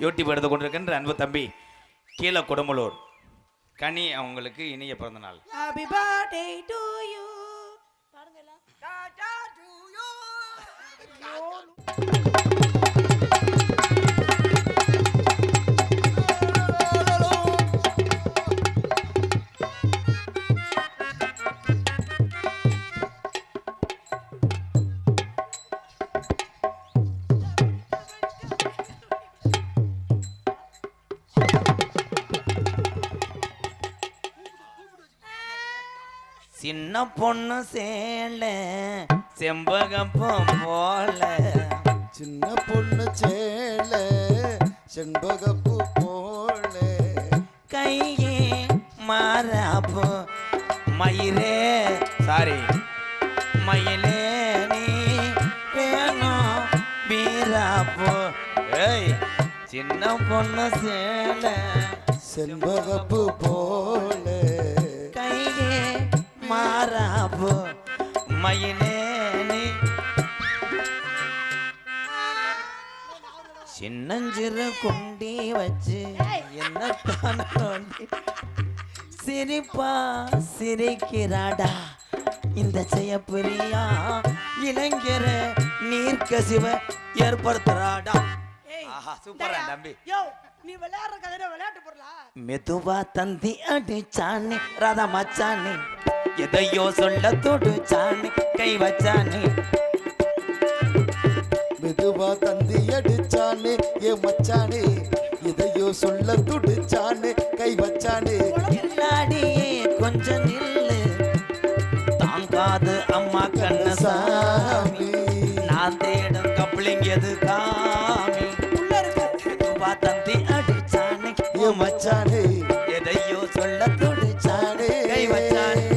YouTube எடுத்து கொண்டிருக்கின்ற அன்பு தம்பி கீழே குடமுலூர் கனி அவங்களுக்கு இனிய பிறந்த நாள். Happy birthday to you. பாருங்களா டாடா டு யூ. சின்ன பொண்ணு சேல செம்பகப்பூ போல, சின்ன பொண்ணு சேல செண்பகப்பூ போல, கையே மாறாப்பு மயிலே சாரி மயிலே நீ வேணும் வீராப்பு. ஏய் சின்ன பொண்ணு சேல செண்பகப்பூ போல, கையே மாறாப்பு மயிலே நீ. சின்னஞ்சிறு குண்டி வச்சு என்னத்தான் நோண்டி சிரிப்பா சிரிக்கிறாடா இந்த ஜெயப்பிரியா, இளைஞர நீர்க்கசிவ ஏற்படுத்துறாடா. ஆஹா சூப்பரா தம்பி. யோ நீ விளையாடுற கதையில விளையாட்டு போறலா? மெதுவா தந்தி அடிச்சானே ராதா மச்சானே, எதையோ சொல்ல தொடுச்சானே கை வச்சானே. மெதுவா தந்தி அடிச்சானே ஏ மச்சானே, எதையோ சொல்ல துடிச்சானே கை வச்சானே. எல்லாடியே கொஞ்சம் நில்லு தாங்காது அம்மா கண்ணசாமி, நான் தேடும் கப்ளிங் எது காமி. உள்ள இருக்கு மெதுவா தந்தி அடிச்சானே ஏ மச்சானே, எதையோ சொல்ல தொடுச்சானே கை வச்சானே.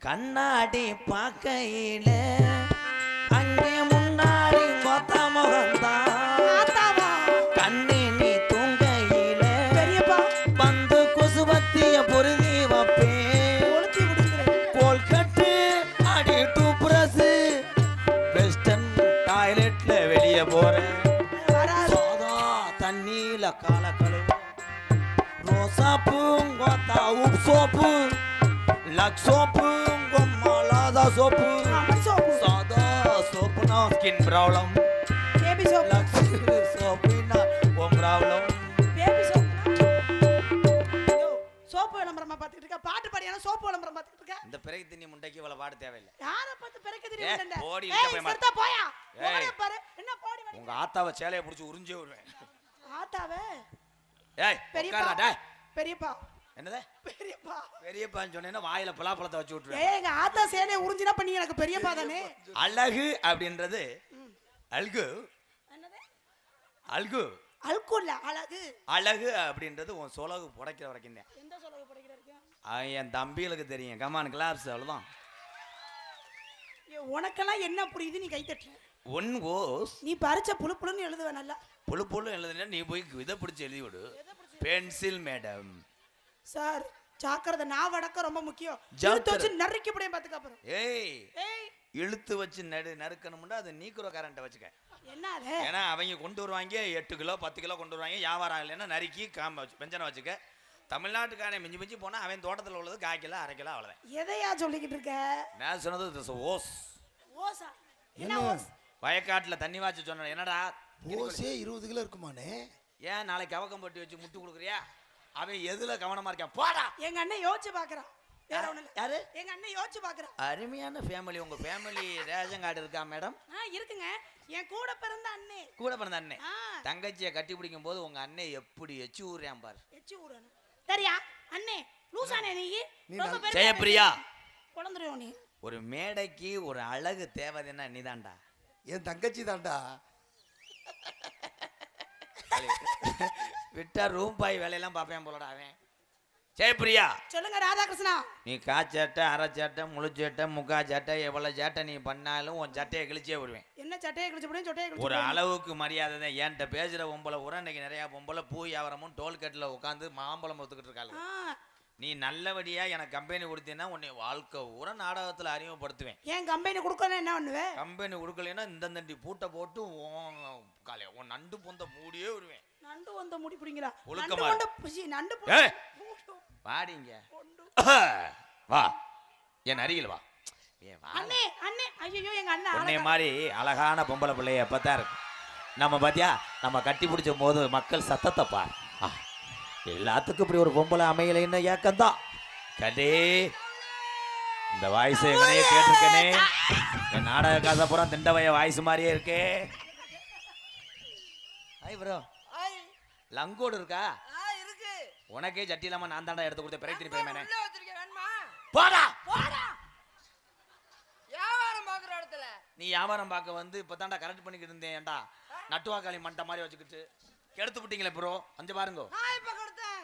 கண்ணாடி பாக்கையில அங்கே முன்னாடி மொத்த முகந்தான், கண்ணி நீ தூங்கையில பெரியப்பா பந்து கொசுவத்திய பொருதி வப்பே. கொளுத்தி விடுங்கறேன். கோல் கட்டு அடி டூப்ரஸ் வெஸ்டர்ன் டாய்லெட்ல வெளியே போறேன். வராது. சாதா தண்ணியில கால கழுவு ரோசாப்பு கோத்தா உப் சோப்பு லக் சோப்பு கொம்மாலாதா சோப்பு. அமர் சோப்பு. சாதா சோப்புனா skin problem, baby soap. Lux சோப்புனா உன் ப்ராப்ளம். Baby soap. யோ சோப்பு விளம்பரமா பார்த்துட்டு இருக்க? பாட்டு பாடியான சோப்பு விளம்பரம் பார்த்துட்டு இருக்க? இந்த பிறகு தின்னி முண்டைக்கு இவ்வளவு பாட தேவையில்லை. யார பார்த்து பிறக்க தெரியும்டா? போடி ஏய் போய் சர்தா போயா. ஏய். போடி பாரு. என்ன போடி வடி. உங்க ஆத்தாவை சேலையை பிடிச்சி உறிஞ்சே விடுவேன். ஆத்தாவே. ஏய் பெரியப்பா. உட்கார்றா டேய். பெரியப்பா. என்னது பெரியப்பா. பெரியப்பான்னு சொன்னேன்னா வாயில பலாப்பழத்தை வச்சு விட்டுருவேன். ஏய் எங்க ஆத்தா சேனை உறிஞ்சினா பண்ணி எனக்கு பெரியப்பா தானே. அழகு அப்படின்றது அல்கு என்னது? அல்கு அல்குல்ல அழகு. அழகு அப்படின்றது உன் சொலகு புடைக்கிற வரைக்கும் தான். எந்த சொல்லுங்க படிக்கிற வரைக்கும்? என் தம்பிகளுக்கு தெரியும். கமான் கிளாப்ஸ் அவ்வளோதான். உனக்கெல்லாம் என்ன புரியுது? நீ கை தட்டு. ஒன் ஓஸ் நீ பறிச்ச புழு புழுன்னு எழுதுவ நல்லா. புழு புழு எழுதுனா நீ போய் இதை பிடிச்சி எழுதி விடு. Pencil madam. சார் ஜாக்கிரதை, நான் வடக்க ரொம்ப முக்கியம். ஜாக்கிரதை. இழுத்து வச்சு நறுக்கி போய் பார்த்துக்க அப்புறம். ஏய் ஏய் இழுத்து வச்சு நறுக்கணும்னா அது நீக்குற கரண்ட்டை வச்சுக்க. என்ன அது? ஏன்னா அவங்க கொண்டு வருவாங்க 8 கிலோ 10 கிலோ கொண்டு வருவாங்க. வியாபாரம் இல்லைன்னா நறுக்கி வெஞ்சனை வச்சுக்க. தமிழ்நாட்டுக்காரன் மிஞ்சி மிஞ்சி போனா அவன் தோட்டத்தில் உள்ளது 1/4 கிலோ 1/2 கிலோ அவ்வளோதான். எதையா சொல்லிக்கிட்டு இருக்க? நான் சொன்னது ஓஸ். ஓசா என்ன ஓஸ்? வயக்காட்டில் தண்ணி வாச்சு சொன்ன என்னடா ஓசே 20 கிலோ இருக்குமானே? ஏன் நாளைக்கு கவக்கம் போட்டு வச்சு முட்டு கொடுக்குறியா? அவன் எதுல கவனமா இருக்கான் போடா. எங்க அண்ணன் யோசிச்சு பாக்குறான். வேற ஒண்ணு இல்ல. யாரு? எங்க அண்ணன் யோசிச்சு பாக்குறான். அருமையான ஃபேமிலி. உங்க ஃபேமிலி ரேஷன் கார்டு இருக்கா மேடம்? இருக்குங்க. என் கூட பிறந்த அண்ணே. கூட பிறந்த அண்ணே. தங்கச்சியை கட்டி பிடிக்கும் போது உங்க அண்ணே எப்படி எச்சு ஊர்றான் பாரு. எச்சு ஊரணும். சரியா அண்ணே? லூசானே நீ? ரொம்ப பெரிய ஜெயப்பிரியா குழந்தையோ நீ? ஒரு மேடைக்கு ஒரு அழகு தேவைன்னா நீதான்டா. என் தங்கச்சி தான்டா. விட்டா ரூம் பாய் வேலையெல்லாம் பார்ப்பேன் போலடா அவன். ஜெயப்பிரியா சொல்லுங்க ராதாகிருஷ்ணா. நீ காச்சட்டை அரை சட்டை முழு சட்டை முக்கா சட்டை எவ்வளவு சட்டை நீ பண்ணாலும் உன் சட்டையை கிழிச்சே விடுவேன். என்ன சட்டையை கிழிச்சு போடுவேன்? சட்டையை கிழிச்சு ஒரு அளவுக்கு மரியாதை தான். என்கிட்ட பேசுகிற பொம்பளை உரம் இன்னைக்கு நிறையா பொம்பளை பூ வியாபாரமும் டோல்கேட்டில் உட்காந்து மாம்பழம் ஒத்துக்கிட்டு இருக்காங்க. நீ நல்லபடியா எனக்கு கம்பெனி கொடுத்தீங்கன்னா உன்னை வாழ்க்கை ஊர நாடகத்துல அறிமுகப்படுத்துவேன். ஏன் கம்பெனி கொடுக்கல என்ன பண்ணுவேன்? கம்பெனி கொடுக்கலைன்னா இந்த தண்டி பூட்டை போட்டு உன் நண்டு பொந்த மூடியே விடுவேன். நண்டு வந்த முடி பிடிங்களா? ஒழுக்கமா நண்டு வாடிங்க வா என் அருகில் வா. அண்ணே அண்ணே ஐயோ எங்க அண்ணன் உன்னை மாதிரி அழகான பொம்பளை பிள்ளைய எப்பதான் இருக்கு நம்ம பாத்தியா நம்ம கட்டி பிடிச்ச போது மக்கள் சத்தத்தை பார். எல்லாத்துக்கும் இப்படி ஒரு பொம்பளை அமையலைன்னு ஏக்கம்தான். கடே இந்த வாய்ஸ் எங்கனையே கேட்டிருக்கேனே. என் நாடக காசப்புறம் திண்டவைய வாய்ஸ் மாதிரியே இருக்கே. ஐ ப்ரோ லங்கோடு இருக்கா? இருக்கு. உனக்கே ஜட்டி இல்லாம நான் தாண்டா எடுத்து கொடுத்த பிறகு திருப்பி மேனே. வேணுமா? போடா போடா. வியாபாரம் பார்க்குற இடத்துல நீ வியாபாரம் பார்க்க வந்து இப்போ தாண்டா கரெக்ட் பண்ணிக்கிட்டு இருந்தேன். ஏன்டா நட்டுவாக்காளி மண்டை மாதிரி வச்சுக்கிட்டு எடுத்து விட்டீங்களே ப்ரோ. அஞ்சு பாருங்க. இப்ப கொடுத்தேன்.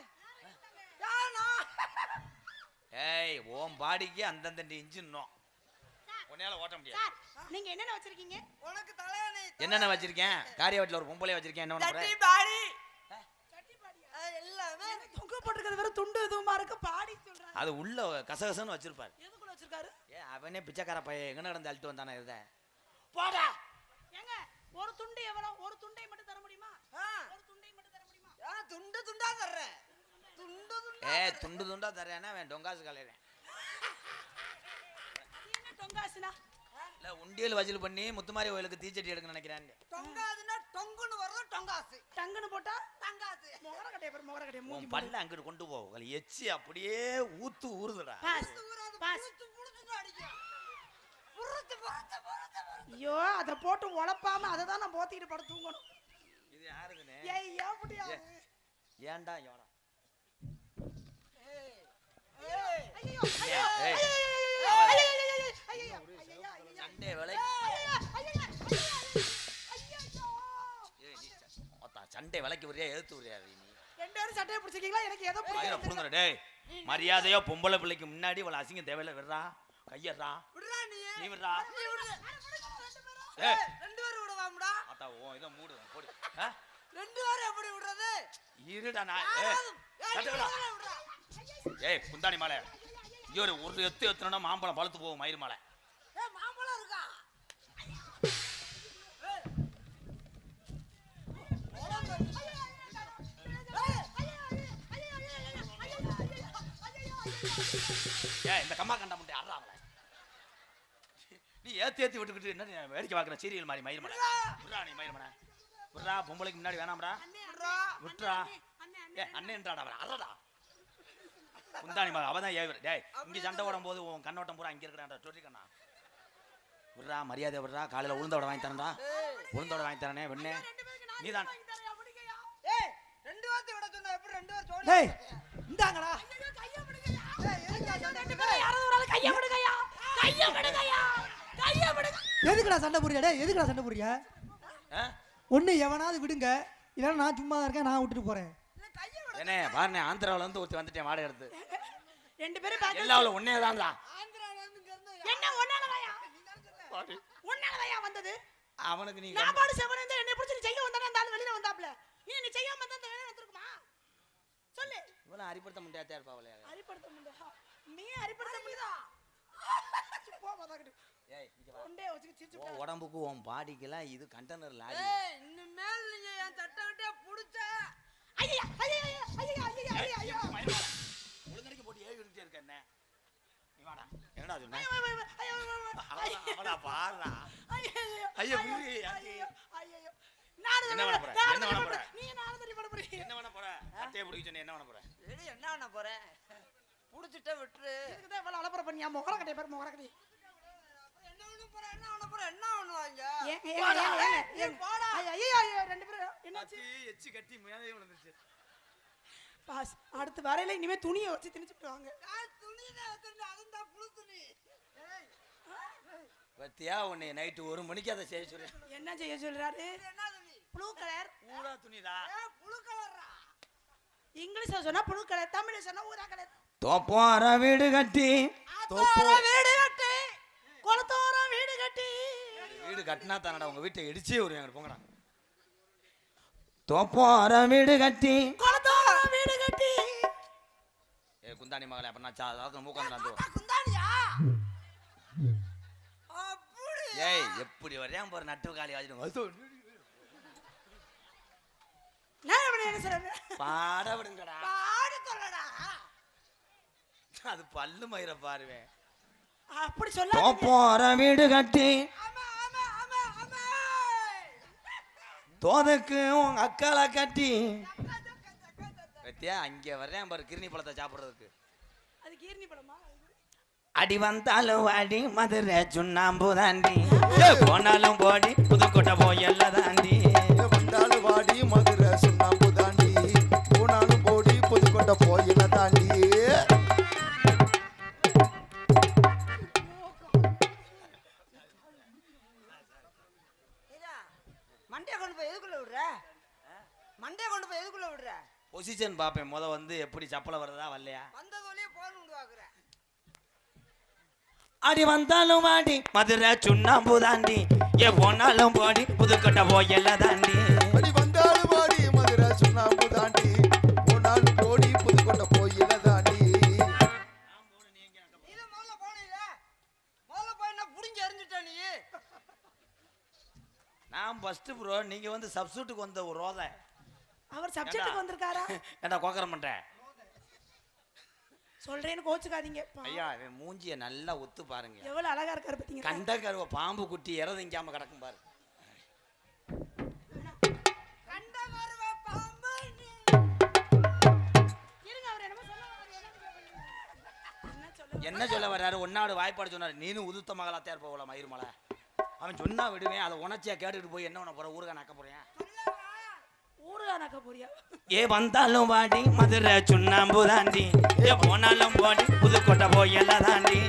ஏய் ஓம் பாடிக்கு அந்தந்த இன்ஜின் உன்னால ஓட்ட முடியாது. நீங்க என்னென்ன வச்சிருக்கீங்க? உனக்கு தலையணை என்னென்ன வச்சிருக்கேன்? காரியவட்டில் ஒரு பொம்பளை வச்சிருக்கேன். என்ன பண்ண போற? சட்டி பாடி எல்லாமே தொங்க போட்டுக்கிறது வெறும் துண்டு இதுமா இருக்கு. பாடி சொல்றாங்க. அது உள்ள கசகசன்னு வச்சிருப்பாரு. எதுக்குள்ள வச்சிருக்காரு? அவனே பிச்சைக்கார பையன் எங்க நடந்து அழுட்டு வந்தானே இருந்த. போடா. ஏங்க ஒரு துண்டு எவ்வளவு? ஒரு துண்டை மட்டும் தர முடியுமா? ஒரு துண்டை மட்டும் தர முடியுமா? துண்டு துண்டா தர்றேன். துண்டு துண்டா துண்டு துண்டா தரேன்னா அவன் டொங்காசு கலையிறேன். என்ன டொங்காசுனா? இல்ல உண்டியல் வசூல் பண்ணி முத்துமாரி கோயிலுக்கு தீச்சட்டி எடுக்க நினைக்கிறேன். டொங்காதுன்னா டொங்குன்னு வரது டொங்காசு. டங்குன்னு போட்டா டங்காசு. மொகர கடைய மூஞ்சி பல்ல அங்கிட்டு கொண்டு போ. எச்சி அப்படியே ஊத்து ஊறுதுடா. பாஸ் பாஸ் புடிச்சிட்டு அடிக்கும். புறத்து புறத்து புறத்து. ஐயோ அத போட்டு உலப்பாம அத தான் நான் போத்திட்டு படுத்து தூங்கணும். இது யாருதுனே? ஏய் ஏப்படியா? ஏன்டா யோடா? ஐயோ ஐயோ ஐயோ சண்டே வேலை. சண்டே விலைக்கு வரியா எழுத்து வரியா? நீ ரெண்டு பேரும் சட்டையை பிடிச்சிருக்கீங்களா? எனக்கு ஏதோ புடுங்கற. டேய் மரியாதையோ பொம்பளை பிள்ளைக்கு முன்னாடி இவள அசிங்க தேவையில்ல. விடுறா கையறா. விடுறா நீ விடுறா. ஏய் ரெண்டு பேரும் விடுவாம்டா. ஆத்தா ஓ இத மூடு போடு. ரெண்டு பேரும் எப்படி விடுறது? இருடா நான். ஏய் குந்தாணி மாலை. ஐயோ ஒரு எத்துனா மாம்பழம் பழுத்து போகும். மயிர் மாலை. ஏய் மாம்பழம் இருக்கா? ஏய் இந்த கம்மா கண்டா முட்டை ஆடுறாங்களே. நீ ஏத்தி விட்டுக்கிட்டு என்ன வேடிக்கை பார்க்குற சீரியல் மாதிரி மயிர் மலை. விட்றா நீ மயிர் மலை. விட்றா பொம்பளைக்கு முன்னாடி வேணாம்டா. விட்றா. ஏ அண்ணன்றாடா அவன் அறடா. குந்தாணி மலை அவதான் ஏவி. டேய் இங்கே சண்டை ஓடும் போது உன் கண்ணோட்டம் பூரா இங்கே இருக்கிறான்டா. சொல்லிக்கண்ணா விட்றா மரியாதை விட்றா. காலையில் உளுந்தோட வாங்கி தரேன்டா. உளுந்தோட வாங்கி தரனே வெண்ணே நீதான். ஏய் ரெண்டு வார்த்தை விட சொன்னா எப்படி ரெண்டு வார்த்தை சொல்லு? டேய் இந்தாங்கடா. எதுக்குடா சண்டை போடுறியா? டேய் எதுக்குடா சண்டை போடுறியா? ஒண்ணு எவனாவது விடுங்க, இல்லைன்னா நான் சும்மா இருக்கேன், நான் விட்டுட்டு போறேன். என்ன பாருண்ணே ஆந்திராவில இருந்து ஒருத்தி வந்துட்டேன் வாடகை எடுத்து. ரெண்டு பேரும் எல்லாவில் ஒன்னே தான்டா. என்ன ஒன்னாலதாயா? ஒன்னாலதாயா வந்தது? அவனுக்கு நீ நான் பாடு செவன் வந்து என்னை பிடிச்சி செய்ய வந்தானே அந்த ஆளு வெளியில வந்தாப்ல. நீ செய்யாம வந்தா அந்த வேலை வந்துருக்குமா? சொல்லு. இவனை அரிப்படுத்த முடியாதே இருப்பாவளே. அரிப்படுத்த முடியா? நீ அரிப்படுத்த முடியுதா? போ பாதாக்கிட்டு. ஏய் இங்க வா. கொண்டே வச்சு சிரிச்சு உன் உடம்புக்கு உன் பாடிக்கெல்லாம் இது கண்டெய்னர் லாரி. ஏய் இனிமேல் நீங்க என் சட்டை விட்டே புடிச்ச ஐயா ஐயா ஐயா ஐயா ஐயா ஒழுங்கடிக்கு போட்டு ஏவி விட்டுட்டே இருக்க என்ன? நீ வாடா. என்னடா சொன்ன? ஐயா அவளா பாறா. ஐயா ஐயா உயிரே ஐயா ஐயா நான் என்ன பண்ண போற? என்ன பண்ண போற? நீ நான் தடி பண்ண போறீங்க. என்ன பண்ண போற? அத்தைய பிடிக்க சொன்னே என்ன பண்ண போற? ஏடி என்ன பண்ண போறேன்? புடிச்சிட்ட விட்டுரு. இதுக்கு தான் இவ்வளவு அலப்பற பண்ணியா? மொகர கட்டை பாரு மொகர கட்டை. என்ன பண்ண போற? என்ன பண்ண போற? என்ன பண்ணுவாங்க? ஏன் போடா. ஐயா ஐயா ரெண்டு பேரும் என்னாச்சு? எச்சி கட்டி மேலே விழுந்துச்சு. பாஸ் அடுத்து வரையில இனிமே துணியை வச்சு திணிச்சுட்டு வாங்க. நான் துணியை வச்சிருந்தேன், அதுதான் புழு துணி. ஏய் பத்தியா உன்னை நைட்டு 1 மணிக்கு அதை செய்ய சொல்றேன். என்ன செய்ய சொல்றாரு? என்ன துணி? Blue colour. ஊடா துணிடா. ஏய் புழு கலர்ரா. இங்கிலீஷ்ல சொன்னா ப்ளூ கலர், தமிழ்ல சொன்னா ஊதா கலர். தோப்பார வீடு கட்டி தோப்பார வீடு கட்டி குளத்தோர வீடு கட்டி. வீடு கட்டினா தானடா உங்க வீட்டை இடிச்சே வருவாங்க. போங்கடா. தோப்பார வீடு கட்டி குளத்தோர வீடு கட்டி. ஏ குந்தாணி மகளே அப்ப நான் அதாவது மூக்காந்து குந்தாணியா அப்படி ஏய் எப்படி வரையாம போற நட்டு காலி வாஜிடும் நான் எப்படி என்ன சொல்றேன் பாட விடுங்கடா பாடு சொல்லடா அது பல்லு மயிர பாருவேன் அப்படி சொல்ல போற வீடு கட்டி ஆமா ஆமா ஆமா ஆமா தோதுக்கு உங்க அக்கால கட்டி பத்தியா அங்க வர்றேன் பாரு கிருணி பழத்தை சாப்பிடுறதுக்கு அது கீர்னி பழமா அடி வந்தாலும் அடி மதுரை சுண்ணாம்பு தாண்டி போனாலும் போடி புதுக்கோட்டை போய் எல்லாம் தாண்டி வந்தாலும் வாடி மதுரை சுண்ணாம்பு தாண்டி போனாலும் போடி புதுக்கோட்டை போயில தாண்டி மண்டைய கொண்டு போய் எதுக்குள்ள விடுற மண்டைய கொண்டு போய் எதுக்குள்ள விடுற பொசிஷன் பாப்பேன் முத வந்து எப்படி சப்பல வருதா வரலையா வந்ததோலயே போன் வாக்குற அடி வந்தாலும் வாடி மதுரை சுண்ணாம்பு தாண்டி போனாலும் போடி புதுக்கோட்டை போய் எல்லாம் தாண்டி அடி வந்தாலும் வாடி மதுரை சுண்ணாம்பு தாண்டி போனாலும் போடி புதுக்கோட்டை போயில தாண்டி இது முதல்ல போனீல முதல்ல போய் என்ன புடிஞ்சு எறிஞ்சிட்ட நீ நான் ஃபர்ஸ்ட் ப்ரோ நீங்க வந்து சப்ஸ்டியூட்டுக்கு வந்த ஒரு ரோதை அவர் சப்ஜெக்ட்டுக்கு வந்திருக்காரா ஏண்டா கோக்கரம் பண்றேன் சொல்றேன்னு கோச்சுக்காதீங்க ஐயா இவன் மூஞ்சிய நல்லா ஒத்து பாருங்க எவ்வளவு அழகா இருக்காரு பாத்தீங்க கண்ட கருவ பாம்பு குட்டி இறதிங்காம கிடக்கும் பாரு கண்ட மருவ பாம்பு நீ இருங்க அவர் என்னமோ சொல்ல என்ன சொல்ல என்ன சொல்ல வர்றாரு ஒன்னாடு வாய்ப்பாடு சொன்னாரு நீனும் உதுத்த மகளாத்தே இருப்ப மயிர்மலை அவன் சொன்னா விடுவேன் அதை உணர்ச்சியா கேட்டுட்டு போய் என்ன பண்ண போற ஊருக்கா நக்க போறேன் ஊருகா நக்க போறியா வந்தாலும் வாடி மதுரை சுண்ணாம்பு தாண்டி போனாலும் போடி புதுக்கோட்டை போய் எல்லாம் தாண்டி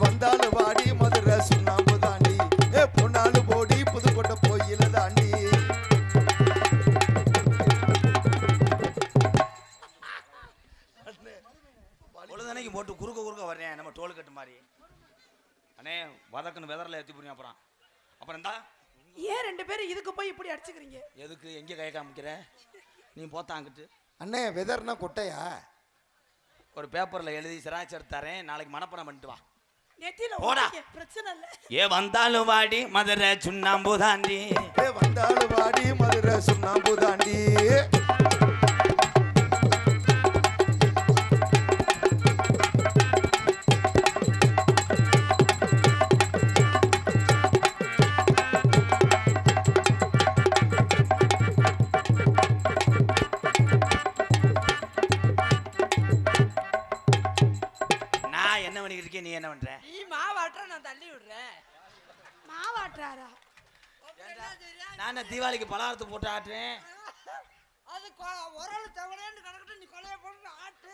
வந்தாலும் வாடி மதுரை சுண்ணாம்பு தாண்டி போனாலும் போடி புதுக்கோட்டை போயில தாண்டி பொழுதனைக்கு போட்டு குறுக்க வர்றேன் நம்ம டோல் கட்டு மாதிரி அண்ணே வதக்குன்னு வெதரில் ஏற்றி புரியும் அப்புறம் இந்தா ஏன் ரெண்டு பேரும் இதுக்கு போய் இப்படி அடிச்சுக்கிறீங்க எதுக்கு எங்கே கை காமிக்கிற நீ போத்தாங்கிட்டு அண்ணே வெதர்னா கொட்டையா ஒரு பேப்பரில் எழுதி சிராய்ச்சி எடுத்து தரேன் நாளைக்கு மனப்படம் பண்ணிட்டு வா நெத்தியில போடா. ஓடிக்க, பிரச்சனை இல்ல வந்தாலும் வாடி மதுரை சுண்ணாம்பு தாண்டி வந்தாலும் வாடி மதுரை சுண்ணாம்பு தாண்டி நான் என்ன பண்ணிக்கிட்டு இருக்கேன் நீ என்ன பண்ற நீ மாவாட்டுற நான் தள்ளி விடுறேன் மாவாட்டுறாரா நான் தீபாவளிக்கு பலகாரத்து போட்டு ஆட்டுறேன் அது உரல் தவணைன்னு கிடக்கட்டும் நீ கொலையை போட்டு ஆட்டு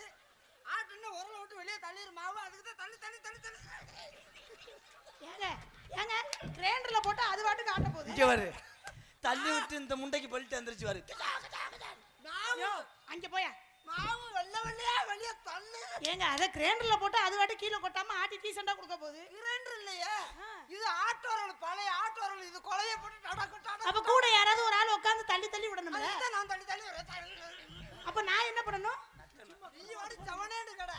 ஆட்டுன்னு உரலை விட்டு வெளியே தள்ளிடு மாவு அதுக்கு தான் தள்ளி தள்ளி தள்ளி தள்ளி ஏங்க ஏங்க கிரைண்டர்ல போட்டு அது பாட்டுக்கு ஆட்ட போகுது இங்க வரு தள்ளி விட்டு இந்த முண்டைக்கு பல்ட்டு வந்துருச்சு வரு மாவு அங்க போயா மாவு வெள்ளை வெள்ளையா வெளியே தள்ளு ஏங்க அத கிரைண்டர்ல போட்டு அது பாட்டு கீழே கொட்டாம ஆட்டி டீசெண்டா கொடுக்க போகுது கிரைண்டர் இல்லையே இது ஆட்டோரல் பழைய ஆட்டோரல் இது கொலையை போட்டு நடக்கட்டும் அப்ப கூட யாராவது ஒரு ஆள் உட்கார்ந்து தள்ளி தள்ளி விடணும்ல அதுதான் நான் தள்ளி தள்ளி விடுறேன் அப்ப நான் என்ன பண்ணணும் நீ வாடி சவனேன்னு கடை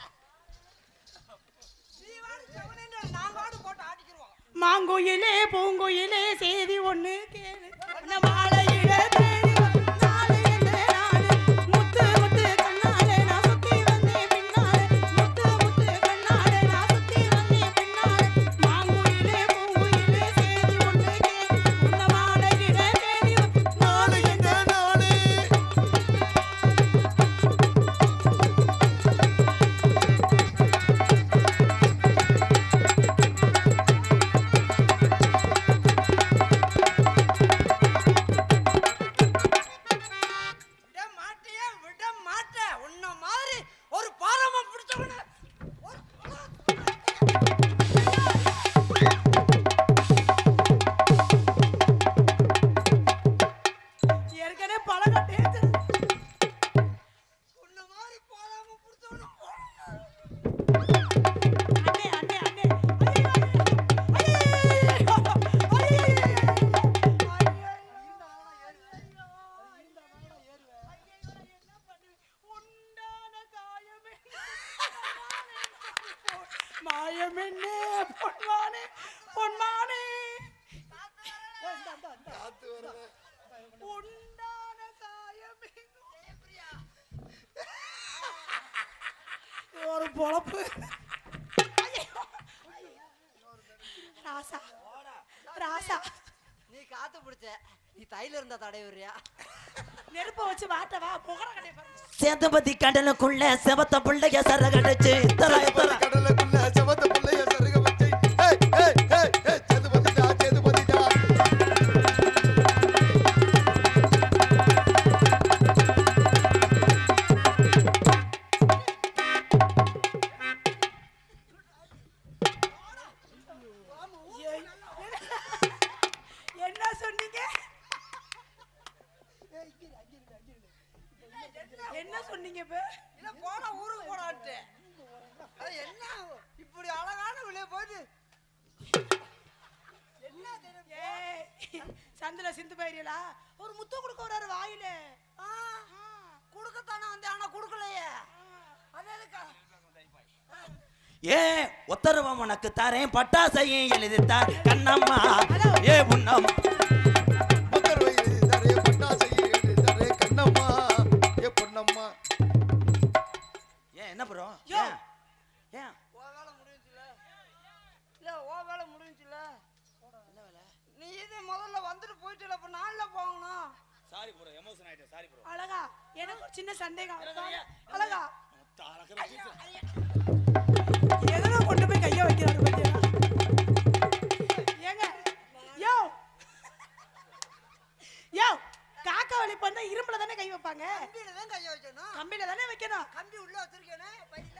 நீ வாடி சவனேன்னு நாங்க வாடி போட்டு ஆட்டிக்கிருவோம் மாங்கோயிலே பூங்கோயிலே செய்தி ஒண்ணு கேளு அந்த மாலையிட தேடி வந்த நாளு என்ன நாளு முத்து முத்து கண்ணாலே நான் சுத்தி வந்தேன் பின்னாலே முத்து முத்து கண்ணாலே நான் சுத்தி வந்தேன் பின்னாலே மாங்கோயிலே பூங்கோயிலே செய்தி ஒண்ணு கேளு அந்த மாலையிட தேடி வந்த நாளு என்ன நாளு ஒரு பொழப்பு. ராசா ராசா நீ காத்து பிடிச்ச நீ தைல இருந்தா தடையுறியா நெருப்ப வச்சு வாட்டவா புகழ கடை சேதுபதி கடலுக்குள்ள செவத்த பிள்ளைய சரகடிச்சு கடலுக்குள்ள செவத்த பிள்ளைய சருக வச்சு ஏய் ஏய் ஏய் ஏய் சேதுபதிடா சேதுபதிடா என்ன சொன்னீங்க? என்ன சொன்னீங்க இப்ப? இல்ல போடா ஊருக்கு போடான்ட்டு அது என்ன இப்படி அழகான வெளியே போயிட்டு என்ன ஏய், சந்தில சிந்து பயிரியலா ஒரு முத்து கொடுக்க வராரு வாயில. கொடுக்கத்தானே வந்து ஆனா கொடுக்கலையே அது எதுக்கா ஏ உத்தரவம் உனக்கு தரேன் பட்டாசையும் எழுதித்தார் கண்ணம்மா ஏ உன்னம் முத்தரவை தரே பட்டாசை தரே கண்ணம்மா ஏ பொன்னம்மா ஏன் என்ன ப்ரோ யோ. ஏன் ஓ வேலை முடிஞ்சுல இல்ல ஓ வேலை முடிஞ்சுல நீ இது முதல்ல வந்துட்டு போயிட்டு அப்ப நான்ல போகணும் சாரி ப்ரோ எமோஷன் ஆயிட்டேன் சாரி ப்ரோ அழகா எனக்கு ஒரு சின்ன சந்தேகம். அழகா எதனா கொண்டு போய் கைய வைக்கிறாரு பத்தியா? ஏங்க யோ யோ காக்கா வலி பண்ணா இரும்புல தானே கை வைப்பாங்க. கம்பியில தான் கைய வைக்கணும் கம்பியில தானே வைக்கணும். கம்பி உள்ள வச்சிருக்கேனே பையில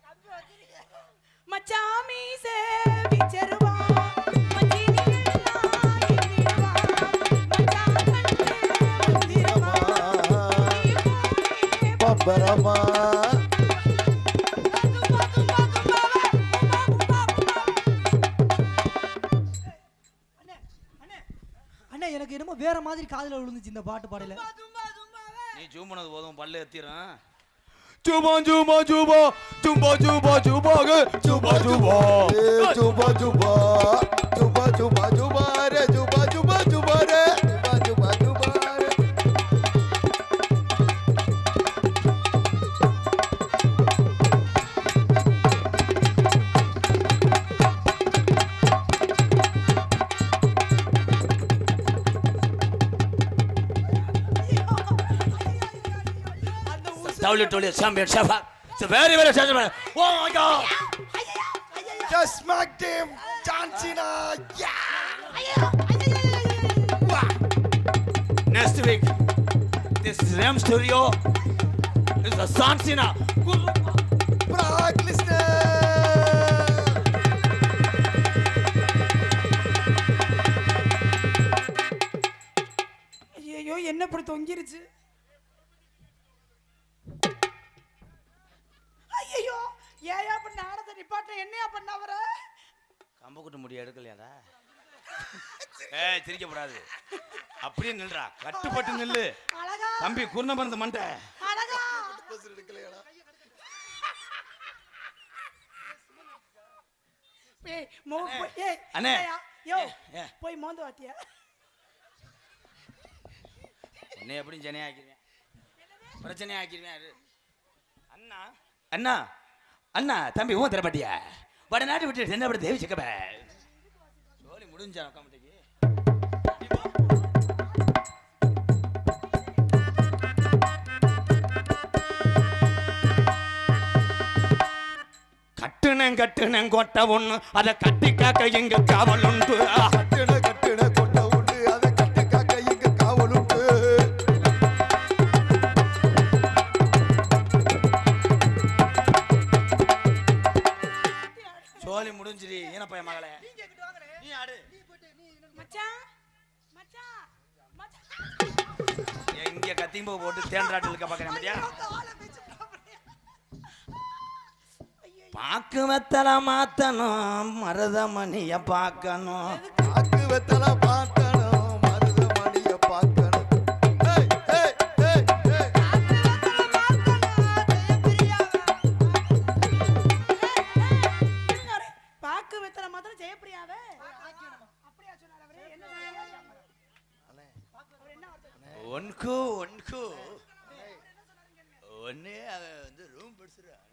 கம்பி வச்சிருக்கேன் மச்சாமி சேவிச்சருவா மச்சினி எல்லாம் எங்கிடுவா மச்சான் கண்ணே வந்திருவா பம்பரமா அண்ணே எனக்கு என்னமோ வேற மாதிரி காதுல விழுந்துச்சு இந்த பாட்டு பாடல. நீ ஜூம் பண்ணது போதும் பல்லு எத்திரும். ஜுபா ஜுபா ஜுபா ஜுபா ஜுபா ஜுபாக ஜுபா ஜுபா ஜுபா ஜுபா ஜுபா ஜுபா ஜுபா ரே ஜுபா ஜுபா ஜுபா ரே ஜுபா ஜுபா ஜுபா ரே அந்த ஊசு WWE champion Shafa. It's a very champion. Oh my God. just smacked him John Cena yeah Next week, this is Rem Studio. This is a John Cena. Brock Lesnar ஐயோ என்ன இப்படி தொங்கிருச்சு? ஐயோ ஏயா அப்ப நாடத்தை நிப்பாட்ட என்னையா பண்ண அவர? கம்ப குட்டு முடிய எடுக்கலையாடா? ஏய் சிரிக்கப்படாது. அப்படியே நில்றா, கட்டுப்பட்டு நில்லு. அழகா தம்பி குருண மருந்து மண்டை. அழகா ஏய் மோ ஏய் அண்ணே. யோ ஏ. போய் மோந்து வாத்தியா? உன்னை எப்படி ஜனையா ஆக்கிடுவேன், பிரச்சனையா ஆக்கிடுவேன். அண்ணா அண்ணா அண்ணா தம்பி ஊன் தரப்பட்டியா வட நாட்டு விட்டு என்ன படி தேவி சிக்கப்ப சோழி முடிஞ்சா கம்பெனிக்கு. கட்டுனேன் கொட்ட ஒண்ணு அதை கட்டி காக்க எங்க காவல் உண்டு. கட்டுன கட்டுன கொண்ட உண்டு அதை கட்டு காக்க இங்க காவல் உண்டு சோழி முடிஞ்சிரி ஏனப்பா மகளே நீ ஆடு. மச்சான் மச்சான் மச்சான் எங்க கத்திம்பு போட்டு தேன்றாட்டு இருக்க பாக்கிறேன் பத்தியா? பாக்கு வெத்தல மாத்தணும் மருதமணிய பார்க்கணும். பாக்கு வெத்தல பார்க்கணும் மருதமணிய பார்க்கணும் ஏய் ஏய் ஏய் ஏய் பாக்கு வெத்தல மாத்திரம் ஜெயப்பிரியாவே அப்படியா சொன்னார் அவரு? என்ன சொன்னாரு? அவர் என்ன வார்த்தை? ஒன்கு ஒன்கு ஒன்று அவன் வந்து ரூம் படிச்சுடுறான்.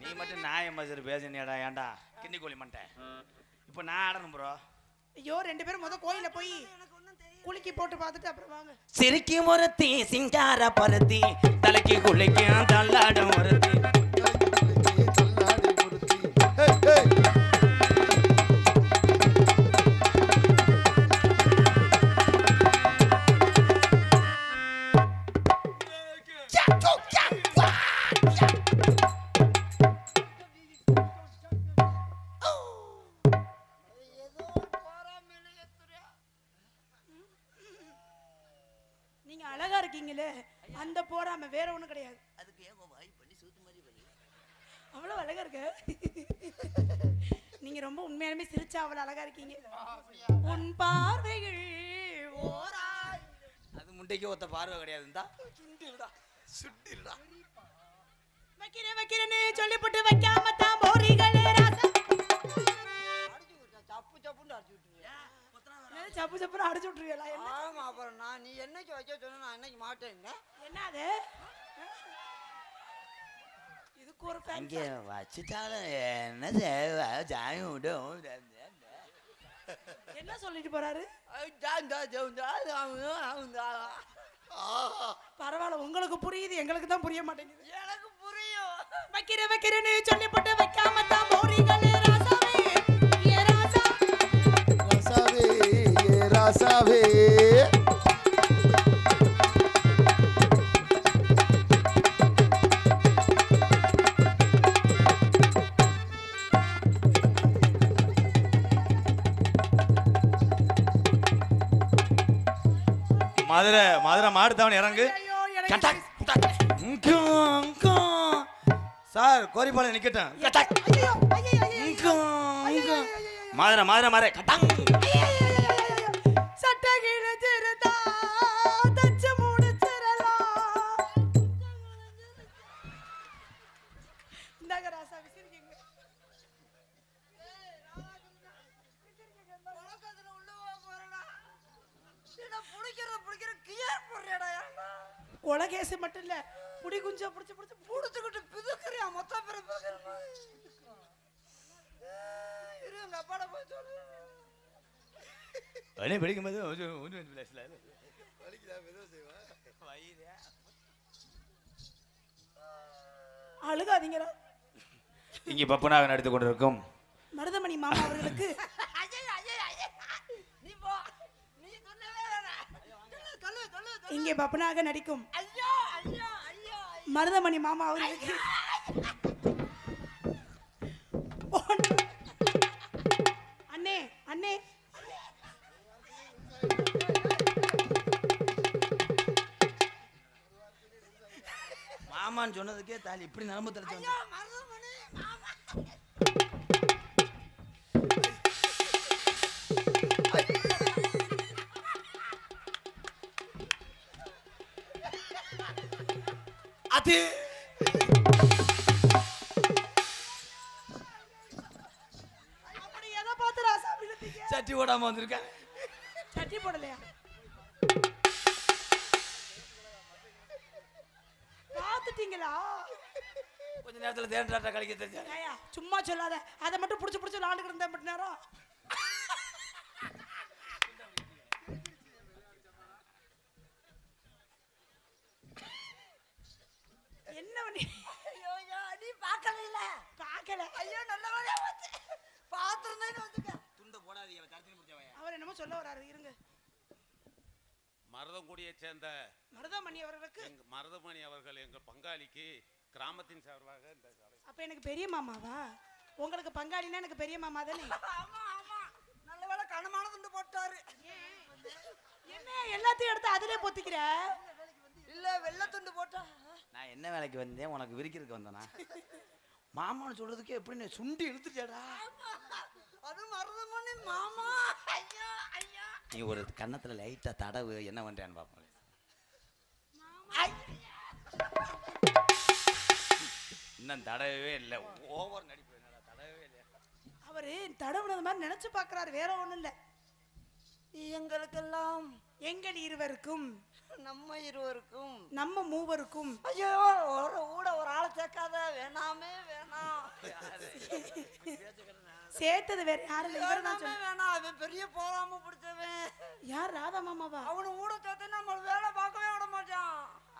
நீ மட்டும் நாயம் மசர் பேசினியாடா ஏன்டா கிண்ணி கோழி மண்டேன். இப்போ நான் ஆடணும் ப்ரோ. ஐயோ 2 பேரும் முத கோயில போய் குலுக்கி போட்டு பார்த்துட்டு அப்புறம் வாங்க. சிரிக்கி ஒருத்தி சிங்கார பருத்தி தலைக்கு குளிக்கும் தள்ளாடும் ஒருத்தி. தள்ளாடி முருத்தி. ஹே ஹே. நீங்க அழகா இருக்கீங்களே அந்த போறாம வேற ஒண்ணும் கிடையாது. அதுக்கு ஏன் வாய் பண்ணி சூத்து மாதிரி பண்ணி அவ்வளவு அழகா இருக்க. நீங்க ரொம்ப உண்மையாலுமே சிரிச்சா அவ்வளவு அழகா இருக்கீங்க. உன் பார்வைகள் ஓராய். அது முட்டைக்கு ஒத்த பார்வை கிடையாதுந்தா. சுண்டிடுடா சுண்டிடுடா. வைக்கிறேன்னு சொல்லிவிட்டு வைக்காம தான் போறீங்களே ராசா. சப்பு சப்புன்னு அடிச்சு விட்டுருவியா? சப்பு சப்புன்னு அடிச்சு விட்டுருவீங்களா? ஆமா, அப்புறம் நீ என்னைக்கு வைக்க சொன்ன நான் என்னைக்கு மாட்டேன். என்ன அது? இதுக்கு ஒரு அங்கே வச்சுட்டாலும் என்ன ஜாமி விடும். என்ன சொல்லிட்டு போறாரு? பரவாயில்ல, உங்களுக்கு புரியுது, எங்களுக்கு தான் புரிய மாட்டேங்குது. எனக்கு புரியும். வைக்கிறேன்னு சொல்லிவிட்டு வைக்காம தான் போறீங்களே ராசாவே. ஏ ராசா. ராசாவே ஏ ராசாவே. மதுரை மாடுத்தவன் இறங்கு. ஐயோ, எனக்கு சார் கோரிப்பாளையம் நிக்கட்டும். ஐயோ, ஐயோ, ஐயோ. மதுரை கட்டாங். சட்டை கிழிச்சிருந்தா தச்சு முடிச்சிரலாம். இந்தாங்க ராசா, விசிறிக்கீங்க. உலகத்துல உள்ளவா போறடா. என்ன புடிக்கிற கியர் போடுறடா. கொலை கேஸ் மட்டும் இல்ல, புடி குஞ்சா புடிச்சு புடிச்சுக்கிட்டு பிதுக்குறியா மொத்த பேர பிதுக்குறா. இரு உங்க அப்பாட போய் சொல்லு. அண்ணே படிக்கும்போது அழுகாதீங்கடா. இங்கே பப்புனாக நடித்து கொண்டிருக்கும் மருதமணி மாமா அவர்களுக்கு நீ போ. நீ சொல்லவே வேணாம். சொல்லு. இங்கே பப்பனாக நடிக்கும் ஐயோ. மருதமணி மாமா அவர்களுக்கு அண்ணே மாமான்னு சொன்னதுக்கே தாலி இப்படி நரம்பு தலைச்சு வந்து. மருதமணி மாமா. அது அப்படி எதை பார்த்து ராசா விழுந்தீங்க? சட்டி ஓடாம வந்திருக்கேன். சட்டி போடலையா? பார்த்துட்டீங்களா? கொஞ்ச நேரத்துல தேன்றாட்டா கழிக்க தெரிஞ்சா. ஏய்யா, சும்மா சொல்லாத. அதை மட்டும் புடிச்சு விளாண்டுக்கிட்டு இருந்தேன் மட்டும் நேரம். என்ன பண்ணி? ஐயோ நீ பார்க்கல. பார்க்கல. ஐயோ நல்ல வேலையா போச்சு. பாத்துறேன்னு வந்துக்க. துண்ட போடாதீங்க, அவன் தரத்தினு முடிச்சவன். அவர் என்னமோ சொல்ல வராரு, இருங்க. மருதங்குடியைச் சேர்ந்த மருதமணி அவர்களுக்கு மருதமணி அவர்கள் எங்கள் பங்காளிக்கு கிராமத்தின் சார்பாக இந்த சாலை. அப்ப எனக்கு பெரிய மாமாவா? உங்களுக்கு பங்காளினா எனக்கு பெரிய மாமா தானே? ஆமா. நல்ல வேலை கனமான துண்டு போட்டாரு. என்ன எல்லாத்தையும் எடுத்து அதிலே பொத்திக்கிற? இல்ல வெள்ளை துண்டு போட்டா. நான் என்ன வேலைக்கு வந்தேன், உனக்கு விரிக்கிறதுக்கு வந்தேனா? மாமான்னு சொல்றதுக்கே எப்படி நீ சுண்டி இழுத்துட்டியாடா? அது மருதமணி மாமா. ஐயோ. நீ ஒரு கன்னத்துல லைட்டா தடவு, என்ன பண்றேன்னு பாப்போம். இன்னும் தடவே இல்லை. ஓவர் நடிப்பு, தடவே இல்லை. அவரு தடவுனது மாதிரி நினைச்சு பாக்குறாரு, வேற ஒண்ணும் இல்ல. எங்களுக்கெல்லாம் எங்கள் இருவருக்கும், நம்ம இருவருக்கும், நம்ம மூவருக்கும். ஐயோ ஒரு ஆளை சேர்க்காத, வேணாமே வேணாம். சேர்த்தது வேற யாரும் இல்ல, இவர்தான் சொன்னாரு. வேணாம், அவன் பெரிய போகாம பிடிச்சவன். யார்? ராதா மாமாவா? அவனு கூட சேர்த்து நம்ம வேலை பார்க்கவே விட மாட்டான்.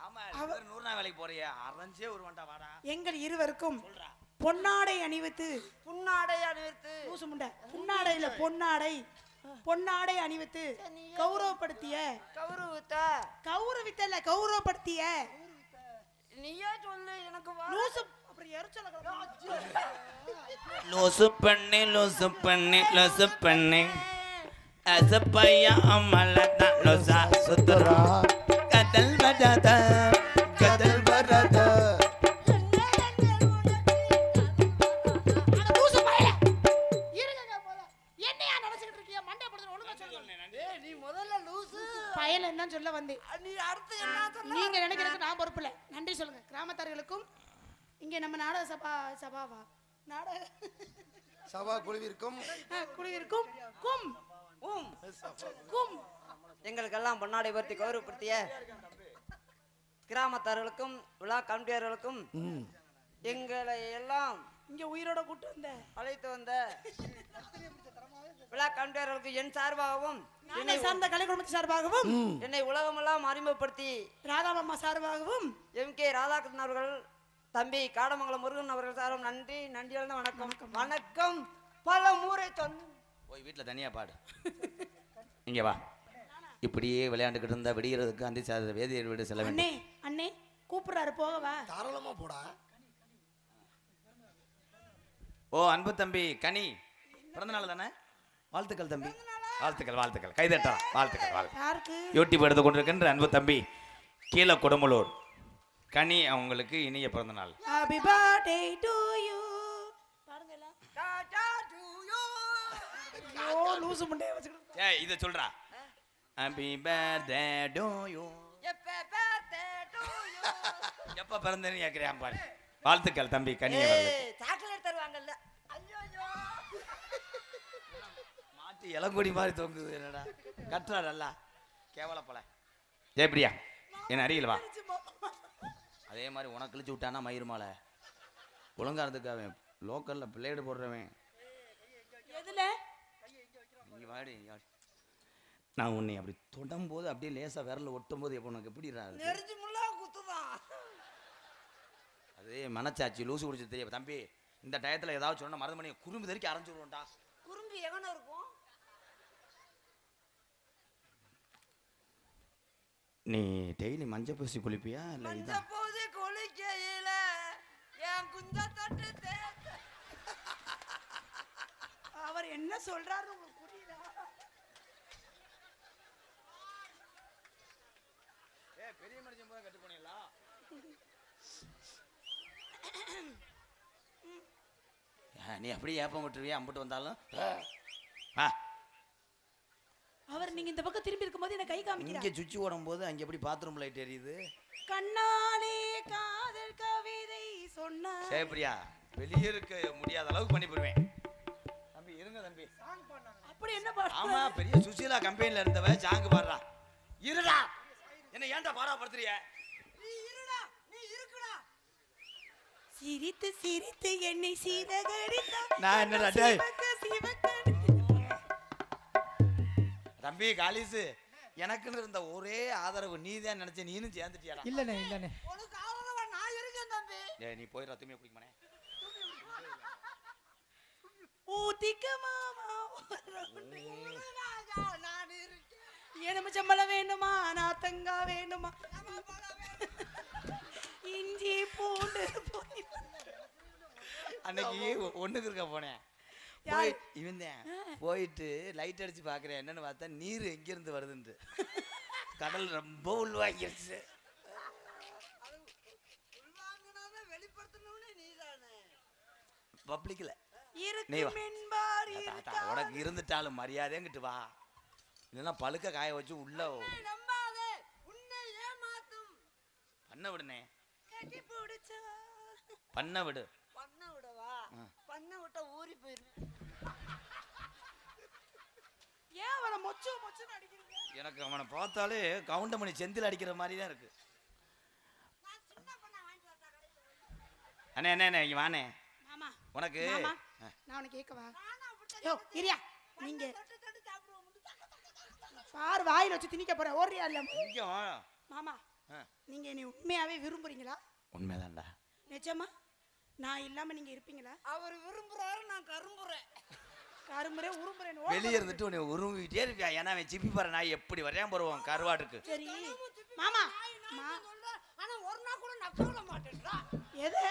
ஆமா, 100 நாள் வேலைக்கு போறியா? அரஞ்சே ஒரு வண்டா வாடா. எங்கள் இருவருக்கும் பொன்னாடை அணிவித்து, புன்னாடை அணிவித்து, லூசு முண்டை, புன்னாடையில பொன்னாடை, பொன்னாடை அணிவித்து கௌரவப்படுத்திய, கௌரவித்தல்ல கௌரவப்படுத்திய, நீயே சொல்லு எனக்கு. லூசு அப்புறம் எரிச்சல லூசு பண்ணி லூசு பண்ணி லூசு பண்ணி அசப்பையா அம்மலதா லூசா சுத்துறா கதல் வராத கதல் வராத. லூசு பயல இருங்க போல. என்னையா நினைச்சிட்டு இருக்கீங்க? மண்டை போடுற ஒழுங்கா சொல்லுங்க. நீ முதல்ல லூசு பயல என்ன சொல்ல வந்தே? நீ அடுத்து என்ன சொல்ல? நீங்க நினைக்கிறதுக்கு நான் பொறுப்பு இல்ல. நன்றி சொல்லுங்க கிராமத்தார்களுக்கும். இங்க நம்ம நாடக சபாவா நாடக சபா குழுவிற்கும் குழுவிற்கும் கும் கும் எங்களுக்கெல்லாம் பொன்னாடை பருத்தி கௌரவப்படுத்திய கிராமத்தார்களுக்கும் விழா கமிட்டியாளர்களுக்கும் எங்களை எல்லாம் இங்க உயிரோட கூட்டு வந்த அழைத்து வந்த விழா கமிட்டியாளர்களுக்கு என் சார்பாகவும், என்னை சார்ந்த கலை குடும்பத்து சார்பாகவும், என்னை உலகமெல்லாம் அறிமுகப்படுத்தி ராதாமாமா சார்பாகவும், MK ராதாகிருஷ்ணன் அவர்கள், தம்பி காடமங்கலம் முருகன் அவர்கள் சாரும் நன்றி நன்றியார்ந்த வணக்கம். வணக்கம். பல முறை சொன்ன போய் வீட்டுல தனியா பாடு. இங்க வா. இப்படியே விளையாண்டுக்கிட்டு இருந்தா விடிகிறதுக்கு அந்த வேதியர் வீடு செல்ல வேண்டும். அண்ணே அண்ணே கூப்பிடுறாரு, போகவா? தாராளமா போடா. ஓ அன்பு தம்பி கனி, பிறந்த நாள் தானே? வாழ்த்துக்கள் தம்பி, வாழ்த்துக்கள் வாழ்த்துக்கள். கைதட்டா வாழ்த்துக்கள் வாழ்த்துக்கள். யாருக்கு? யூடியூப் எடுத்து கொண்டிருக்கின்ற அன்பு தம்பி கீழே கொடுமலூர் கனி அவங்களுக்கு இனிய பிறந்த நாள். Happy birthday to you. பாருங்க ஓ லூசு முண்டைய வச்சுக்கிட்டு. ஏய் இத சொல்றா. Happy birthday to you. எப்ப பிறந்தேன்னு கேக்குறேன் பாரு. வாழ்த்துக்கள் தம்பி கனி அவர்களுக்கு. சாக்லேட் தருவாங்கல்ல. ஐயோ ஐயோ. மாட்டி இளங்கொடி மாதிரி தொங்குது என்னடா. கட்டுறா நல்லா. கேவலப்பல. ஜெயபிரியா என்ன அருகில் வா. அதே மாதிரி உனக்கு கிழிச்சு விட்டானா மயிர் மாலை ஒழுங்கா இருந்துக்காவே. லோக்கல்ல பிளேடு போடுறவன். எதுல? நீங்க வாடி. நான் உன்னை அப்படி தொடும் போது அப்படியே லேசா விரல ஒட்டும் போது எப்போ உனக்கு எப்படி நெருஞ்சி முள்ளா குத்துதான். அதே மனச்சாட்சி லூசு குடிச்சு தெரிய தம்பி. இந்த டயத்துல ஏதாவது சொன்ன மருந்து பண்ணி குறும்பு தெரிக்க அரைஞ்சிடுவோம்டா. குறும்பு எவன இருக்கும்? நீ டெய்லி மஞ்சள் பூசி குளிப்பியா இல்ல மஞ்ச இதான்? பூசி குளிக்கையில என் குஞ்ச தட்டு அவர் என்ன சொல்றாரு உங்களுக்கு புரியுதா? பெரிய மனுஷன் போய் கட்டு போனீங்களா? நீ அப்படியே ஏப்பம் விட்டுருவியா? அம்பிட்டு வந்தாலும் அவர் நீங்க இந்த பக்கம் திரும்பி இருக்கும்போது என்ன கை காமிக்கிறார். இங்க சுவிட்ச் ஓடும் போது அங்க எப்படி பாத்ரூம் லைட் எரியுது? கண்ணாலே காதல் கவிதை சொன்ன. சேப்ரியா வெளியே இருக்க முடியாத அளவுக்கு பண்ணி போடுவேன். தம்பி இருங்க தம்பி. அப்படி என்ன பாடு? ஆமா பெரிய சுசீலா கம்பெனில இருந்தவ சாங்கு பாடுறா. இருடா. என்ன ஏன்டா பாடாப்படுத்துறிய? நீ இருடா, நீ இருக்குடா. சிரித்து சிரித்து என்னை சீதகடித்தா. நான் என்னடா டேய்? சிவக்க தம்பி காலிசு எனக்குன்னு இருந்த ஒரே ஆதரவு நீதான் நினைச்ச. நீனும் சேர்ந்துட்டியாடா? இல்லண்ணே இல்லண்ணே. உனக்கு ஆதரவா நான் இருக்கேன் தம்பி. டேய் நீ போய் ரத்துமே குடிக்கமானே. ஊத்திக்க மாமா ராஜா நான் இருக்கேன். எலும்பு சம்பளம் வேணுமா? நாத்தங்கா வேணுமா? இஞ்சி பூண்டு அன்னைக்கு ஒண்ணுக்கு இருக்க போனேன். போய் இவன்தான் போயிட்டு லைட் அடிச்சு பாக்குறேன். என்னன்னு பார்த்தா நீர் எங்க இருந்து வருதுன்னு. கடல் ரொம்ப உள்வாங்கிருச்சு. வெளிப்படுத்தணும்னே நீதானே. பப்ளிக்ல இருக்கும் என்பார் உனக்கு இருந்துட்டாலும் மரியாதைங்கிட்டு வா. இல்லைன்னா பழுக்க காய வச்சு உள்ள நம்பாதே, உன்னை ஏமாத்தும். பண்ண விடுனே. கட்டி பிடிச்சா பண்ண விடு. பண்ண விடவா? பண்ண விட்டா ஊறி போயிரு. ஏன் அவனை மொச்சு மொச்சுன்னு அடிக்கிறீங்க? எனக்கு அவனை பார்த்தாலே கவுண்டமணி செந்தில் அடிக்கிற மாதிரி தான் இருக்கு. நான் சின்ன பண்ண வாங்கிட்டு வரதா கடையில். அண்ணே என்ன இங்க வானே மாமா உனக்கு மாமா நான் உனக்கு கேட்கவா? நானும் அப்படித்தான் யோ இரியா நீங்க தொட்டு தொட்டு சாப்பிடுவோம். பாரு வாயில வச்சு திணிக்க போற ஓடுறியா இல்ல? இங்க வா. மாமா நீங்க என்னை உண்மையாவே விரும்புறீங்களா? உண்மைதான்டா. நிஜமா நான் இல்லாம நீங்க இருப்பீங்களா? அவர் விரும்புறாரு, நான் கரும்புறேன். கரும்புறே உரும்புறேன். வெளியே இருந்துட்டு உன்னை உருவிட்டே இருப்பியா? ஏன்னா அவன் சிப்பி பாரு நாய் எப்படி வரையாம போடுவான் கருவாட்டுக்கு. சரி மாமா சொல்றேன், ஆனா ஒரு நாள் கூட நக்கல மாட்டேன்றா. எது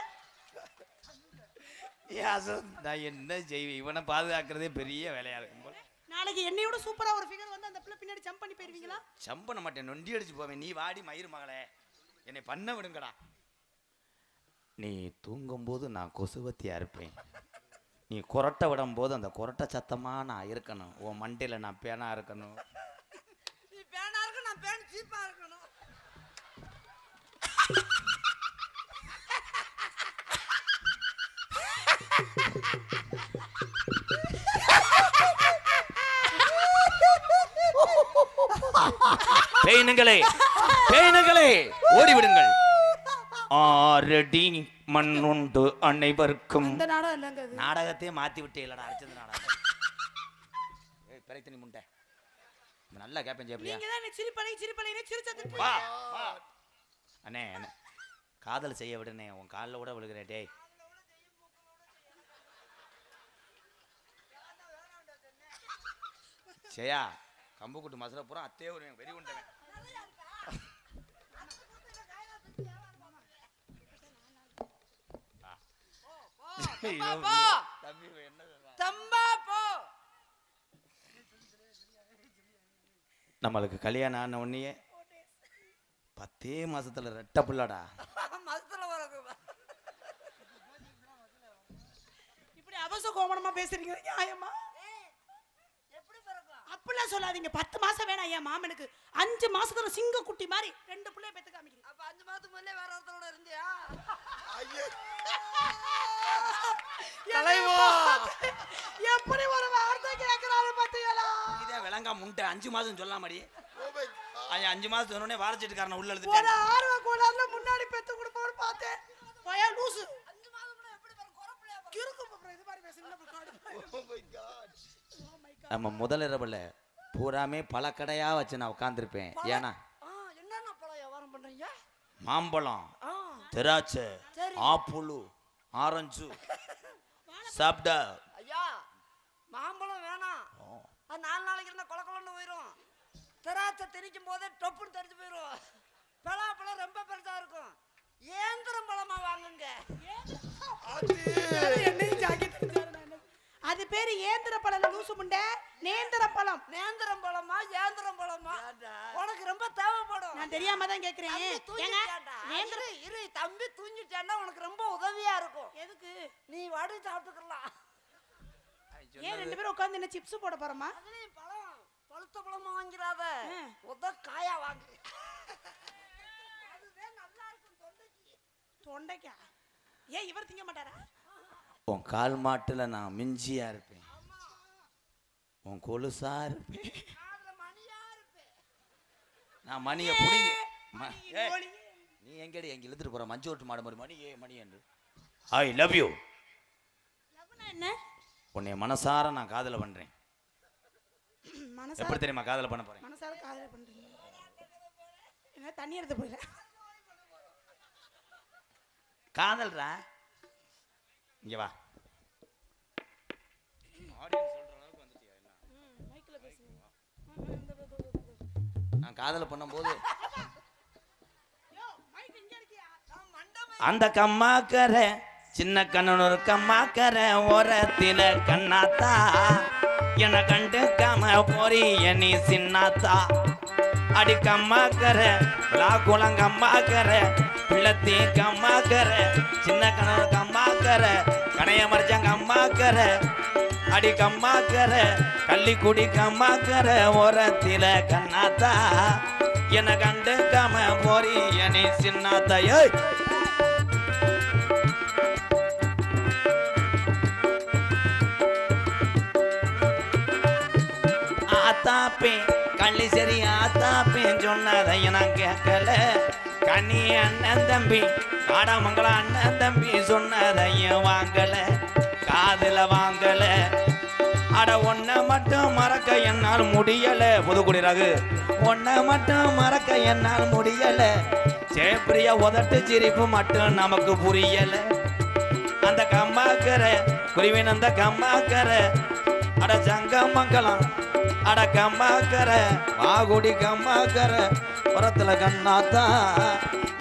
நான் என்ன செய்வேன்? இவனை பாதுகாக்கிறதே பெரிய வேலையா இருக்கும் போல. நாளைக்கு என்னையோட சூப்பரா ஒரு ஃபிகர் வந்து அந்த பிள்ளை பின்னாடி ஜம்ப் பண்ணி போயிருவீங்களா? ஜம்ப் பண்ண மாட்டேன், நொண்டி அடிச்சு போவேன். நீ வாடி மயிறு மகளே, என்னை பண்ண விடுங்கடா. நீ தூங்கும்போது நான் கொசுவத்தியா இருப்பேன். நீ கொரட்டை விடும் போது அந்த கொரட்டை சத்தமா நான் இருக்கணும். உன் மண்டையில நான் பேனா இருக்கணும். நீ பேனா இருக்கு, நான் பேன் சீப்பா இருக்கணும். பேய்னுங்களே பேய்னுங்களே ஓடிவிடுங்கள். 6 அடி மண்ணுண்டு அனைவருக்கும். இந்த நாடகம் இல்லைங்க அது. நாடகத்தையே மாத்தி விட்டே இல்லடா, அடிச்சது நாடகம். ஏய் பிரயத்தனி முண்டை, நல்லா கேப்பேன் ஜெயப்பிரியா. நீங்க தான் சிரிப்பலை சிரிச்சது. வா வா அண்ணே அண்ணே, காதல் செய்ய விடுனே, உன் காலில் கூட விழுகிறேன். டேய் செய்யா, கம்பு கூட்டு மசாலா பூரா அத்தையே ஒரு வெறி உண்டவன். தம்பி என்ன தம்பா போ. நம்மளுக்கு கல்யாணம் ஆன உடனே 10 மாசத்துல ரெட்டை பிள்ளடா. மசத்துல வரக்கு இப்படி அவசர கோமணமா பேசுறீங்க நியாயமா? எப்படி பிறக்கும்? அப்படிலாம் சொல்லாதீங்க. 10 மாசம் வேணாம். என் மாமனுக்கு 5 மாசத்துல சிங்க குட்டி மாதிரி 2 பிள்ளைய பெத்து காமிக்கிறேன். அப்ப 5 மாசத்துக்கு முன்னே வேற ஒருத்தரோட இருந்தியா? தலைவா எப்படி ஒரு வார்த்தை கேக்குறாரு பாத்தீங்களா? இதான் விளங்கா முண்டை. 5 மாசம் சொல்லாமடி. 5 மாசம் சொன்னோடனே வாரச்சிட்டுக்காரனை உள்ள ஒரு எழுதிட்டேன். ஆர்வ கோளாறுல முன்னாடி பெத்து கொடுப்பவரு பார்த்தேன். போயா லூசு. 5 மாசம் கூட எப்படி பிறக்கும்? குறப்புலையா பிறக்கும்? கிறுக்கு பப்புறம் இது மாதிரி பேசுறீங்க. நம்ம முதல் இரவுல பூராமே பல கடையா வச்சு நான் உட்காந்துருப்பேன். ஏன்னா என்னென்ன பழம் வியாபாரம் பண்றீங்க? மாம்பழம், திராட்சை, ஆப்பிள், ஆரஞ்சு சாப்பிட்டா. ஐயா மாம்பழம் வேணாம். அது 4 நாளைக்கு இருந்தா கொல கொலன்னு போயிடும். திராட்சை திணிக்கும் போதே டொப்புன்னு தெரிஞ்சு போயிடும். பலாப்பழம் ரொம்ப பெருசா இருக்கும். ஏந்திரம் பழமா வாங்குங்க. அது பேரு ஏந்திர பழம் லூசு முண்டை. நேந்திர பழம். நேந்திரம் பழமா ஏந்திரம் பழமா? உனக்கு ரொம்ப தேவைப்படும். நான் தெரியாம தான் கேக்குறேன். நேந்திர இரு தம்பி தூங்கிட்டான்னா உனக்கு ரொம்ப உதவியா இருக்கும். எதுக்கு? நீ வடி சாப்பிட்டுக்கலாம். ஏன் 2 பேரும் உட்கார்ந்து என்ன சிப்ஸ் போட போறோமா? அதுலயும் பழம் பழுத்த பழமா வாங்கிறாத, காயா வாங்கு. அதுவே நல்லா இருக்கும் தொண்டைக்கு. தொண்டைக்கா? ஏன் இவர் திங்க மாட்டாரா? உன் கால் மாட்டுல நான் மிஞ்சியா இருப்பேன். உன் கொலுசா இருப்பேன். மணியா இருப்பேன். நான் மணியை புடிங்க. நீ எங்கடி எங்க இழுத்துட்டு போற? மஞ்சு ஓட்டு மாடு மாதிரி மணி என்று. I love you. லவ்னா என்ன? உன்னை மனசார நான் காதல பண்றேன். மனசார எப்படி தெரியுமா காதல பண்ண போறேன்? மனசார காதல பண்றீங்க. என்ன தண்ணி எடுத்து போயில? காதல்ரா. இங்க வா. ஆடியன்ஸ் சொல்ற அளவுக்கு வந்துட்டியா என்ன? மைக்ல பேசுங்க. நான் காதல பண்ணும்போது யோ மைக் இங்க இருக்கியா? அந்த கம்மாக்கற சின்ன கண்ணனூர் கம்மாக்கற ஓரத்தில கண்ணாத்தா என கண்டுக்காம போறிய நீ சின்னாத்தா. அடி கம்மாக்கற குளங்கம்மாக்கற பிள்ளத்தி கம்மாக்கற சின்ன கண்ணனூர் கம்மாக்கற கணைய மறைச்சாங்க அம்மாக்கற. அடி கம்மாக்கற கள்ளிக்குடி கம்மாக்கற ஓரத்தில கண்ணாத்தா என கண்டுக்காம போறிய நீ சின்னாத்தா. சொன்னதையும் நான் கேட்கல. கனி அண்ணன் தம்பி காடமங்கல அண்ணன் தம்பி சொன்னதையும் வாங்கல, காதுல வாங்கல. அட ஒன்ன மட்டும் மறக்க என்னால் முடியல. புதுக்குடி ரகு ஒன்ன மட்டும் மறக்க என்னால் முடியல. ஜெயப்பிரியா உதட்டு சிரிப்பு மட்டும் நமக்கு புரியல. அந்த கம்மாக்கரை குருவின் அந்த கம்மாக்கரை அட சங்கமங்கலம் அட கம்மாக்கரை வாகுடி கம்மாக்கரை புறத்துல கண்ணாத்தா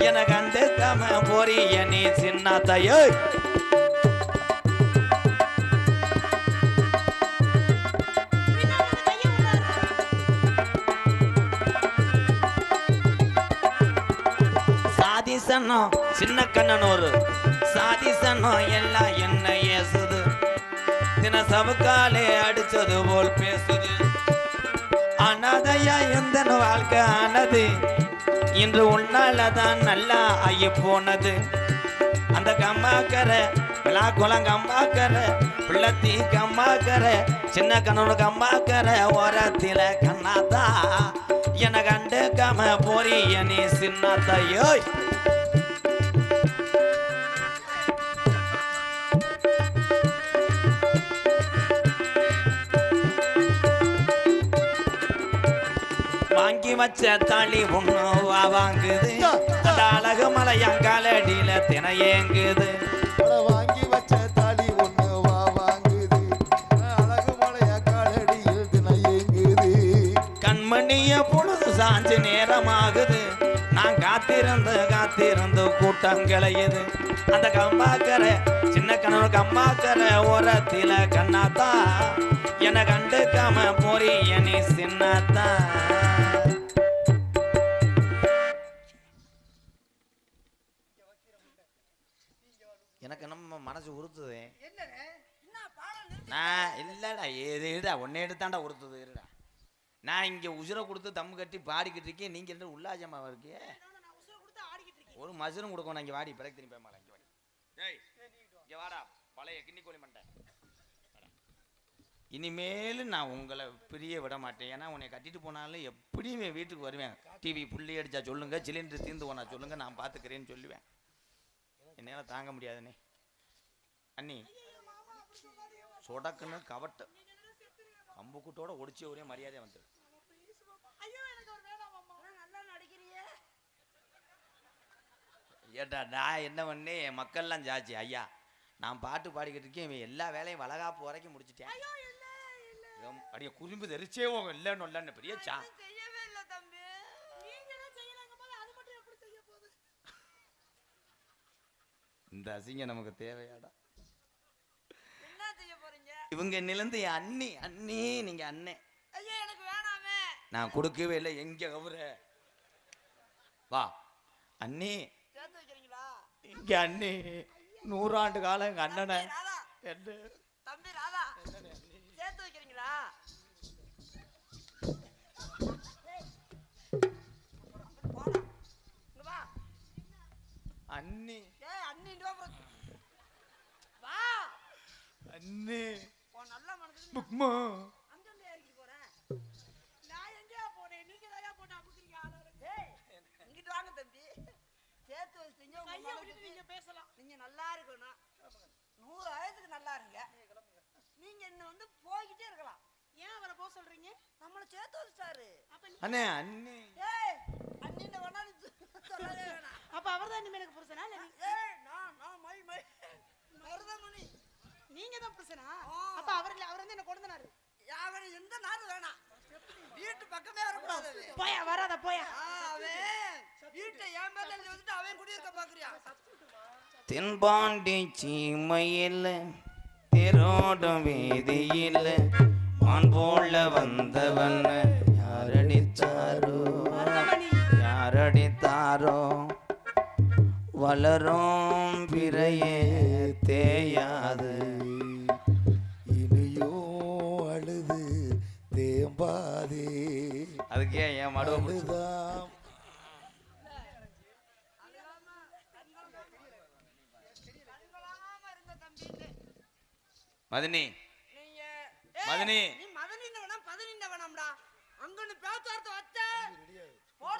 என கண்டுக்காம போறிய நீ சின்னாத்தையோ. சாதிசனம் சின்ன கண்ணனூர் சாதிசனம் எல்லாம் என்ன ஏசுது, தின சவுக்காலே அடிச்சது போல் பேசுது. அனாதையா எந்த வாழ்க்கை ஆனது, இன்று உன்னாலதான் நல்லா ஆகி போனது. அந்த கம்மாக்கரை விழாக்குளம் கம்மாக்கரை பிள்ளத்தி கம்மாக்கரை சின்ன கண்ணனு கம்மாக்கரை ஓரத்தில கண்ணாத்தா என கண்டுக்காம போறிய நீ சின்னத்தையோ. வாங்கி வச்ச தாலி ஒண்ணு வாங்குது, அந்த அழகு மலையங்காலடியில தினையேங்குது. வாங்கி வச்ச தாலி ஒண்ணு வாங்குது, அழகு மலைய காலடியில் தினையேங்குது. கண்மணிய பொழுது சாஞ்சு நேரமாகுது, நான் காத்திருந்து கூட்டம் கிளையுது. அந்த கம்மாக்கரை சின்ன கணவனு கம்மாக்கரை ஓரத்தில கண்ணாத்தா என கண்டுக்காம போறிய நீ சின்னத்தா. எனக்கு நம்ம மனசு உறுத்துது. நான் இல்லடா ஏதா ஒன்னே எடுத்தாண்டா உறுத்துது. இருடா நான் இங்க உசுரை கொடுத்து தம்மு கட்டி பாடிக்கிட்டு இருக்கேன், நீங்க ரெண்டு உல்லாஜமாவா இருக்கே. ஒரு மசுரும் கொடுக்கணும். இங்க வாடி பிறகு திரும்பி போய் இங்க வாடி. ஏய் இங்க வாடா பழைய கிண்ணிக்கோழி மண்டை. இனிமேல் நான் உங்களை பிரிய விட மாட்டேன். ஏன்னா உன்னை கட்டிட்டு போனாலும் எப்படியும் என் வீட்டுக்கு வருவேன். டிவி புள்ளி அடிச்சா சொல்லுங்க, சிலிண்டர் தீர்ந்து போனா சொல்லுங்க, நான் பார்த்துக்கிறேன்னு சொல்லுவேன். என்னால் தாங்க முடியாதுண்ணே. அண்ணி சொடக்குன்னு கவட்ட கம்புக்கூட்டோட ஒடிச்சு ஒரே மரியாதை வந்துடு. ஏட்டா நான் என்ன பண்ணே, என் மக்கள்லாம் ஜாச்சு. ஐயா நான் பாட்டு பாடிக்கிட்டு இருக்கேன், இவன் எல்லா வேலையும் வளகாப்பு வரைக்கும் முடிச்சுட்டேன். அடிய குறும்பு தெரிச்சே இல்லைன்னு இல்லைன்னு பெரிய சா. இந்த அசிங்க நமக்கு தேவையாடா. இவங்க என்னிலிருந்து என் அண்ணி அண்ணி நீங்க அண்ணே. நான் கொடுக்கவே இல்லை. எங்க கவுற வா அண்ணி இங்க அண்ணி 100 ஆண்டு காலம் எங்க அண்ணனை அண்ணி அண்ணி புக்மா நான் எங்கயா போனேன், நீங்க தான் போட்டு அமுக்குறீங்க. இங்கிட்டு வாங்க தம்பி, சேர்த்து வச்சிட்டீங்க. நீங்க பேசலாம். நீங்க நல்லா இருக்கணும், 100 வயசுக்கு நல்லா இருங்க. நீங்க என்ன வந்து போய்கிட்டே இருக்கலாம். ஏன் அவரை போக சொல்றீங்க? நம்மள சேர்த்து வச்சிட்டாரு. அண்ணே அண்ணி அண்ணின்னு வேணா சொல்லவே வேணாம். அப்ப அவர்தான் இனிமே எனக்கு புருஷனா? நான் மருதமணி. நீங்க தான் புருஷனா? அப்ப அவர் வந்து என்ன கொடுத்தனாரு. அவன் எந்த நாள் வேணாம், வீட்டு பக்கமே வரக்கூடாது. போயா வராத போயா. வீட்டை என் மேல எழுதி வச்சுட்டு அவன் குடியிருக்க பாக்குறியா? தென்பாண்டி சீமையில் தேரோடும் வீதியில் மான் போல வந்தவன் யாரடித்தாரோ வளரும் பிறையே தேயாது இனியோ அழுது தேம்பாதே. அதுக்கே என் மடுதான் மதினி மதினி நீ மதனின்னு வேணாம் பதினின்னு வேணாம்டா. அங்கன்னு பேச்சார்த்த வச்ச போட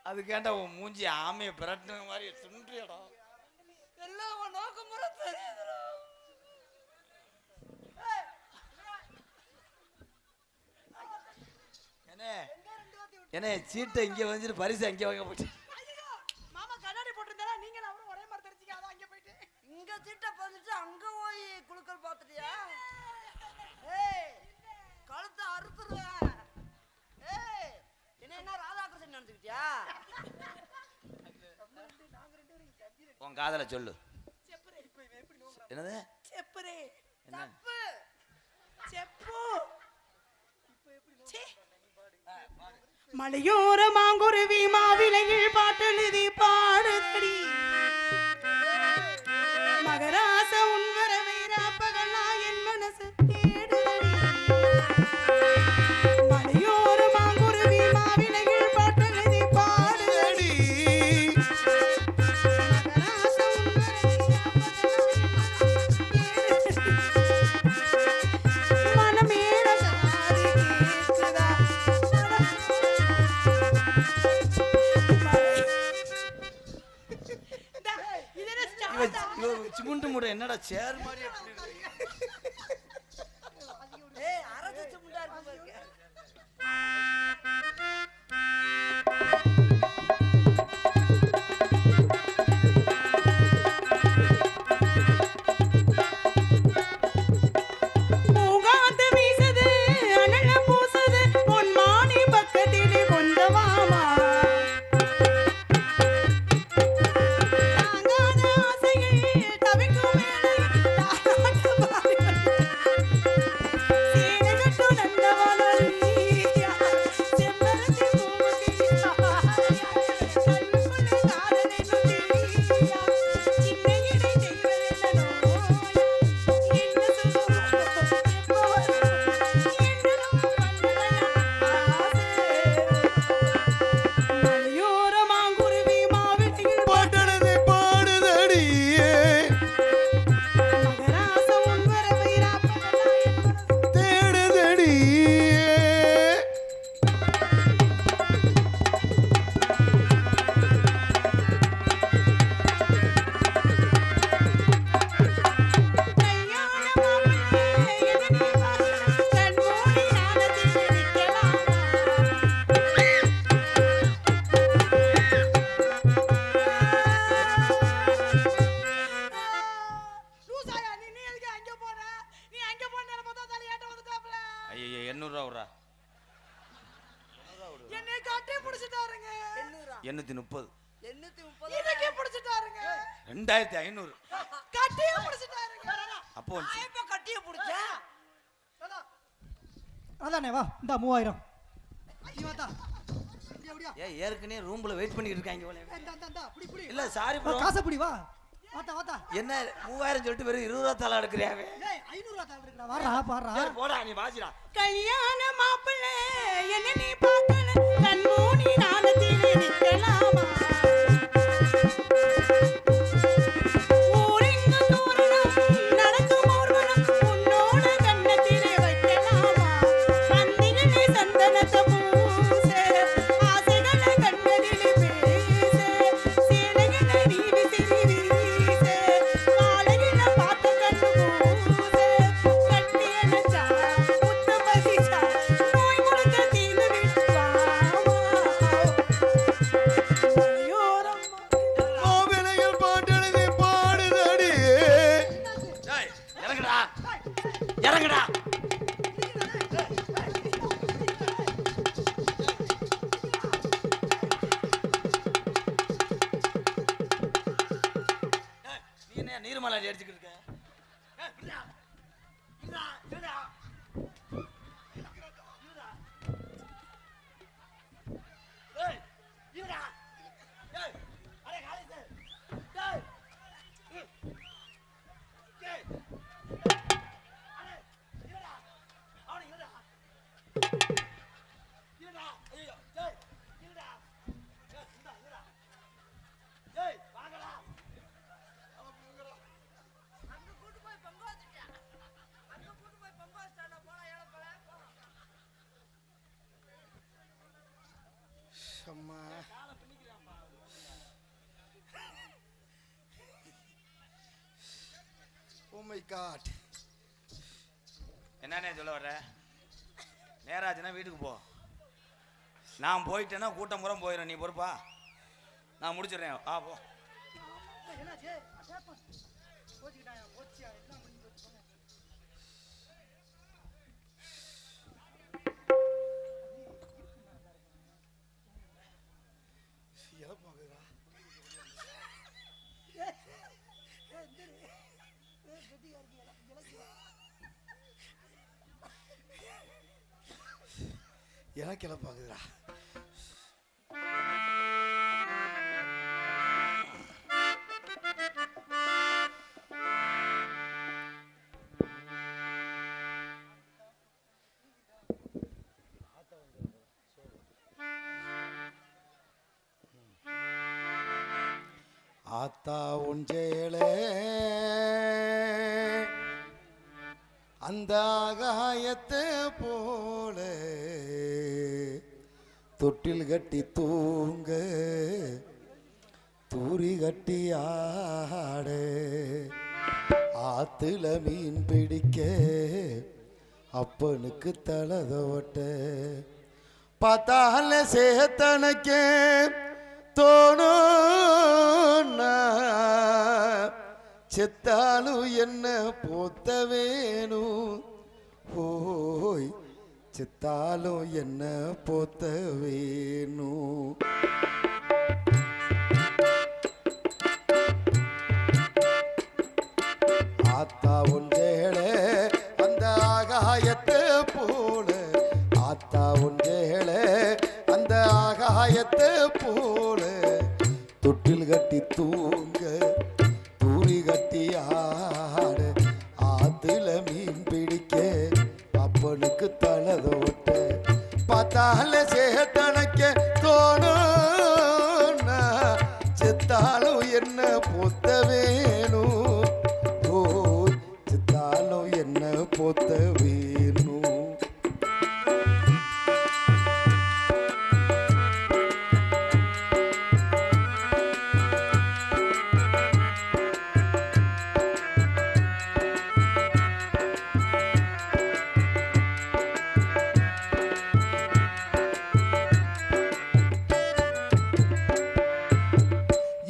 அதுக்கேண்டா உன் மூஞ்சி ஆமையை பிரட்டின மாதிரி சுன்றியடா. எல்லாம் உன் நோக்கம் முறை தெரியுதுடா. என்ன சீட்டை இங்க வந்துட்டு பரிசு அங்கே வாங்க போச்சு. மாமா கண்ணாடி போட்டிருந்தாரா நீங்க அவரும் ஒரே மாதிரி தெரிஞ்சுக்க அதான் அங்கே போயிட்டு இங்க சீட்டை பதிச்சு அங்க போய் குழுக்கள் பார்த்துட்டியா? ஏய் கழுத்தை அறுத்துருவேன். ஏய் என்ன ராதாகிருஷ்ணன் நினைச்சுக்கிட்டியா? உன் காதல சொல்லு. என்னது செப்பரே என்ன தப்பு செப்பு மலையோர மாங்குருவி மாவிலையில் பாட்டெழுதி பாடுதடி மகராச உன்வரவை ராப்பகலா என் மனசு தேடுதடி மலையோர மாங்குருவி மாவிலையில் பாட்டெழுதி பாடுதடி மகராச உன்வரவை ராப்பகலா மனமேல சாரி கேட்குதா சிமுண்டு மூட என்னடா சேர் மாதிரி ஏய் அரசு முண்டா இருக்கு பாருங்க. பூங்காத்து வீசுது அனல பூசுது பொன்மானி பக்கத்திலே கொஞ்சமாமா தாங்காத ஆசையில் தவிக்கும் வேளையில் தாலாட்டு பாடுங்கள். சேலை கட்டு நந்தவனரியா, செம்பருத்தி பூவுக்கு தாயா, கண்ணுக்குள்ளே காதலை நொடியா, சின்ன இடை செய்வதென்ன நோயா, என்ன சுகமோ எப்போ வருமோ, என்னும் வந்ததெல்லாம் ஆசை. மலையோர மாங்குருவி மாவெட்டியில் பாட்டெழுதி பாடுதடி மகராச உன்வரவை ராப்பகலா என் மனசு தேடுதடி. கல்யாண மாப்பிள்ளை எதனை பார்க்க கண்மூடி ஞானத்தில் நிற்கலாமா லூசாயா நீ எதுக்கு அங்க போற நீ அங்க போன நேரம் பார்த்தா தலையாட்ட வந்துட்டாப்ல ஐயோ 800 ரூபா விட்றா. என்னை கட்டி பிடிச்சிட்டாருங்க 830 830 இதுக்கே பிடிச்சிட்டாருங்க 2500 கட்டியே பிடிச்சிட்டாருங்க அப்போ வந்துச்சு. இப்ப கட்டிய புடிச்சா அதானே வா இந்தா 3000 நீ வாடா அப்படியே அப்படியே ஏற்கனவே ரூம்ல வெயிட் பண்ணிட்டு இருக்காங்க போல. இந்தா இந்தா இந்தா புடி புடி இல்ல சாரி ப்ரோ. காசை புடி வா வாடா வாடா என்ன 3000 சொல்லிட்டு வெறும் 20 ரூபா தாள எடுக்கறியாவே? ஏய் 500 ரூபாய் தாள் இருக்குடா வாடா பாறா சரி போடா நீ வாசிடா. கல்யாண மாப்பிள்ளை என்ன நீ பார்க்கல கண்மூடி ஞானத்தில் நிற்கலாமா ஊரெங்கு தோரணம் நடக்கும் ஊர்வலம் உன்னோட கண்ணத்திலே வைக்கலாமா அந்திகளே சந்தனத்தை பூச ஆசைகளை கண்களிலே பேச சேலைகளை நீ விசிறி வீச காலையில பார்த்த கண்ணு பூச கட்டியனச்சா முத்த பதிச்சா நோய் முழுக்க தீர்ந்து விட்டாமா ஐயோரம்மா கோவிலையில் பாட்டெழுதி பாடுதடி. டேய் இறங்குடா. இறங்குடா. ஏய், நீ என்ன நீர்மலை அடிச்சுக்கிட்டு இருக்க? ஏய், விட்றா. விட்றா, விட்றா. ஏய், விட்றா. ஏய், அடே காலேஜ். டேய். டேய். அடே, இருடா. அவனை இருடா. இருடா. ஐயோ, டேய். இருடா. ஏய், இந்தா, இருடா. டேய், வாங்கடா. அங்க கூட்டு போய் பங்கு வச்சுட்டியா? அங்க கூட்டு போய் பங்கு வச்சுட்டாடா போடா ஏழப்பல. My God. என்னன்னே சொல்ல வர்ற? நேராச்சுன்னா வீட்டுக்கு போ. நான் போயிட்டேன்னா கூட்டம் முறம் போயிடும். நீ பொறுப்பா? நான் முடிச்சிடுறேன். போ. எனக்கு இழப்பாகுதுடா. ஆத்தா ஒஞ்சேலே அந்த ஆகாயத்தை போல தொட்டில் கட்டி தூங்க தூரி கட்டி ஆட ஆத்துல மீன் பிடிக்க அப்பனுக்கு தலதோட்ட பார்த்தால சேத்தனைக்க தோணும் செத்தாலும் என்ன போத்த வேணும் ஓய் செத்தாலும் என்ன போத்த வேணும். ஆத்தா ஒன்றேளே அந்த ஆகாயத்தை போல ஆத்தா ஒன்றேளே அந்த ஆகாயத்தை போல தொட்டில் கட்டி தூங்க தூரி கட்டி ஆட ஆத்துல மீன் பிடிக்க அப்பனுக்கு தலதோட்ட பார்த்தால சேத்தனைக்க தோணும் செத்தாலும் என்ன பொத்த வேணும் ஓ செத்தாலும் என்ன பொத்த வேணும்.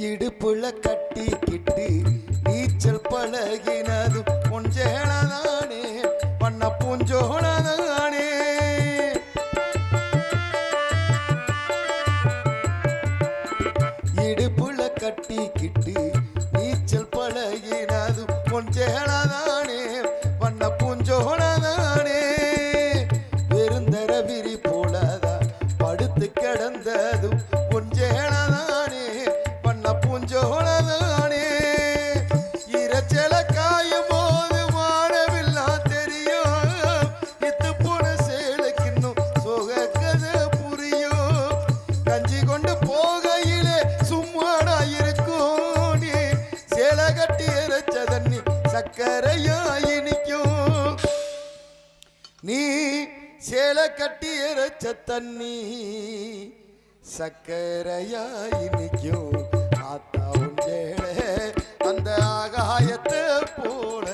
இடுப்புல கட்டிக்கிட்டு நீச்சல் பழகினதும் பொஞ்சேனதானே பண்ண பூஞ்சோனதானே இடுப்புல கட்டிக்கிட்டு நீச்சல் பழகினதும் பொஞ்சேனதானே பண்ண பூஞ்சோனதானே வெறுந்தர விரி போலதான் படுத்து கிடந்ததும் பொஞ்சேனதானே பூஞ்சோனதானே இரைச்சல காயும் போது வானவில்லாம் தெரியும் இத்து போன சேலைக்கின்னும் சோக கதை புரியும் கஞ்சி கொண்டு போகையிலே சும்மாடா இருக்கும் நீ சேலை கட்டி இறைச்ச தண்ணி சக்கரையா இனிக்கும் நீ சேலை கட்டி இறைச்ச தண்ணி சக்கரையா இனிக்கும். ஆத்தா உஞ்சேளே அந்த ஆகாயத்தை போல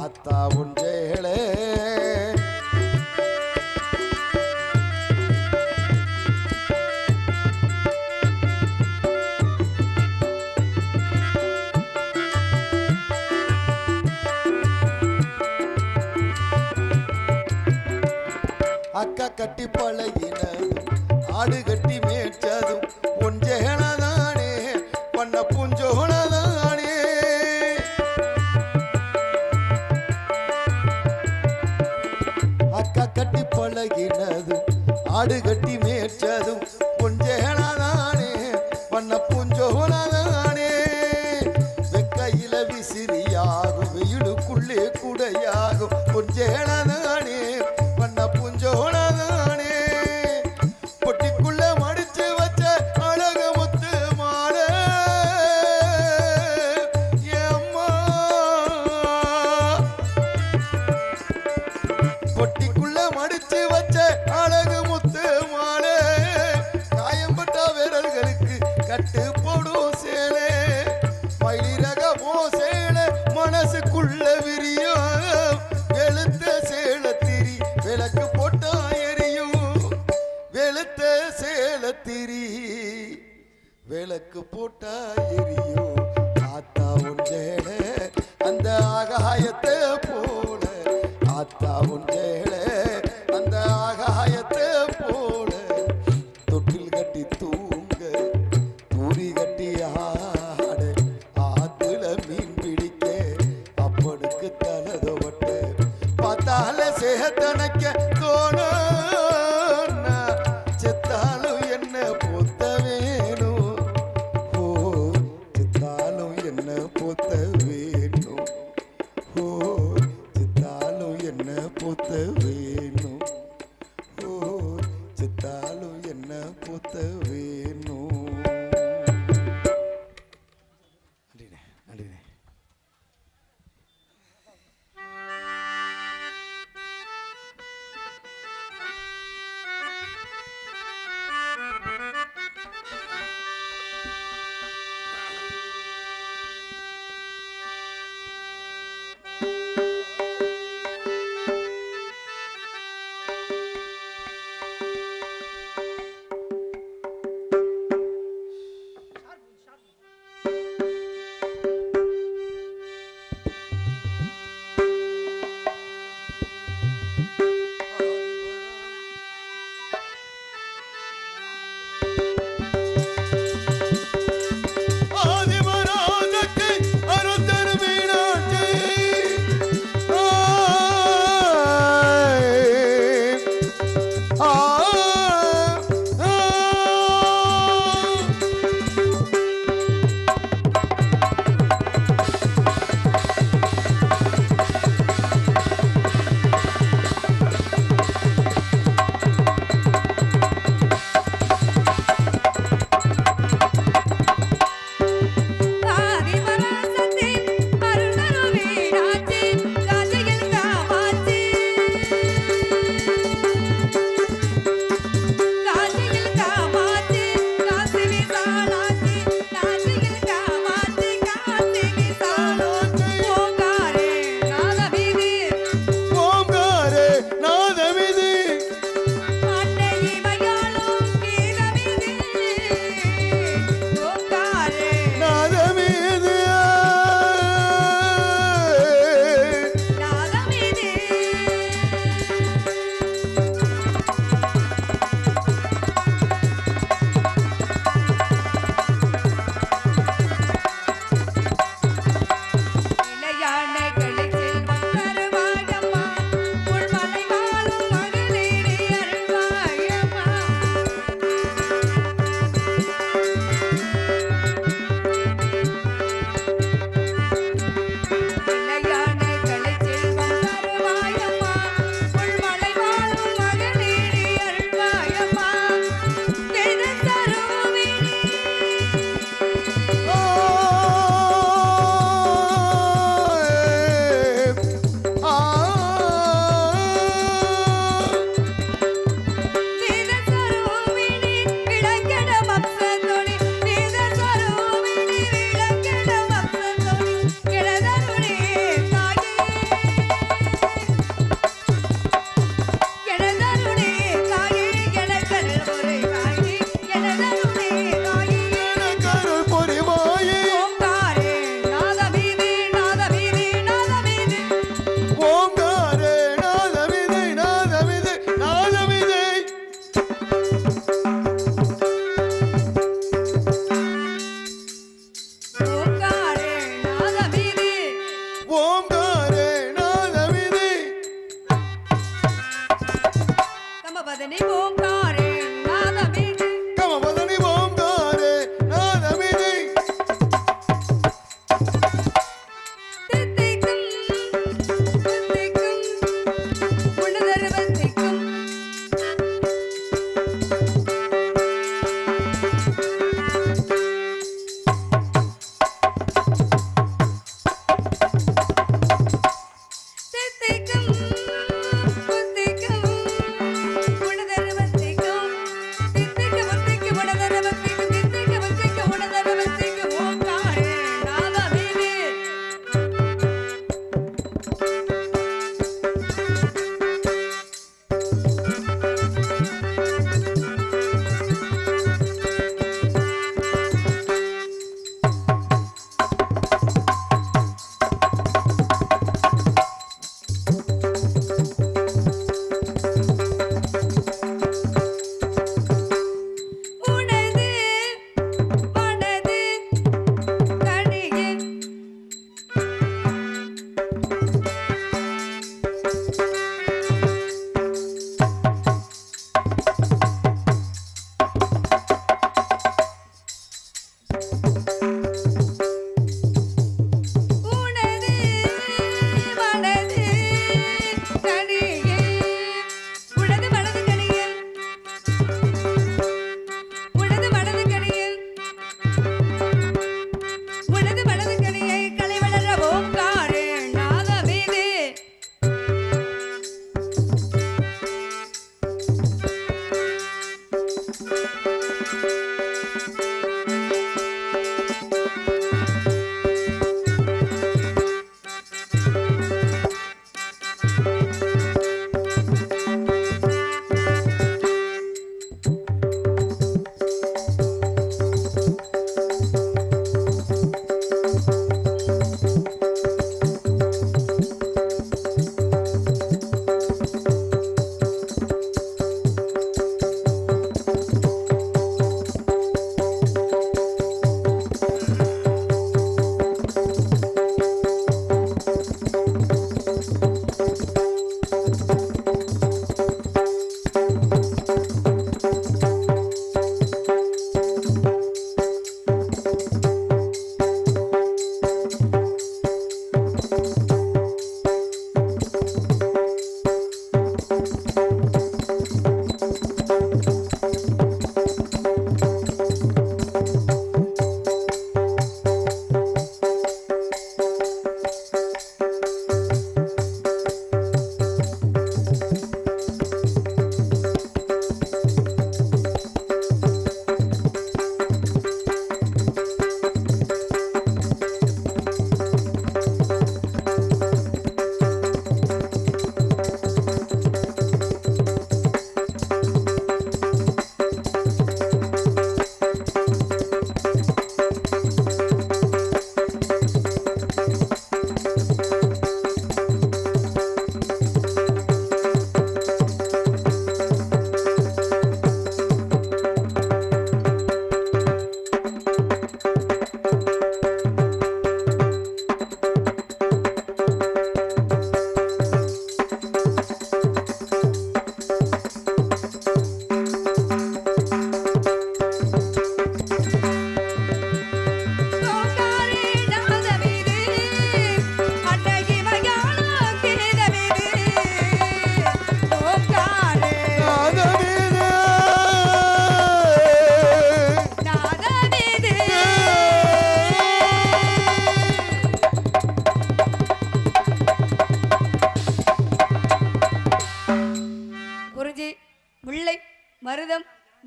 ஆத்தா உஞ்சேளே அக்கா கட்டி பழகினதும் ஆடு கட்டி மேய்ச்சதும் ஒஞ்சேனதானே பண்ண பூஞ்சோனதானே அக்கா கட்டி பழகினதும் ஆடு கட்டி மேய்ச்சதும் ஒஞ்சேனதானே பண்ண பூஞ்சோனதானே வெக்கையில விசிறியாகும் வெயிலுக்குள்ளே குடையாகும் ஒஞ்சேனதானே பண்ண பூஞ்சோனதானே பொட்டிக்குள்ள மடிச்சு வச்ச அழகு முத்து மாலை ஏம்மா பொட்டிக்குள்ள மடிச்சு வச்ச அழகு முத்து மாலை காயம்பட்ட விரல்களுக்கு கட்டு போடும் சேலை மயிலிறகமோ சேலை மனசுக்குள்ள ஆகாயத்தை போல ஆத்தா உஞ்சேளே அந்த ஆகாயத்தை போல தொட்டில் கட்டி தூங்க தூரி கட்டி ஆட ஆத்துல மீன் பிடிக்க அப்பனுக்கு தலதொவட்ட பார்த்தால சேத்தனைக்க தோணும் செத்தாலும் என்ன பொத்த வேணும் ஓ செத்தாலும் என்ன பொத்த வேணும் ஓ செத்தாலும் என்ன பொத்த வேணும் ஓ செத்தாலும் என்ன பொத்த வேணும். நன்றிண்ணே நன்றிண்ணே. ஓம்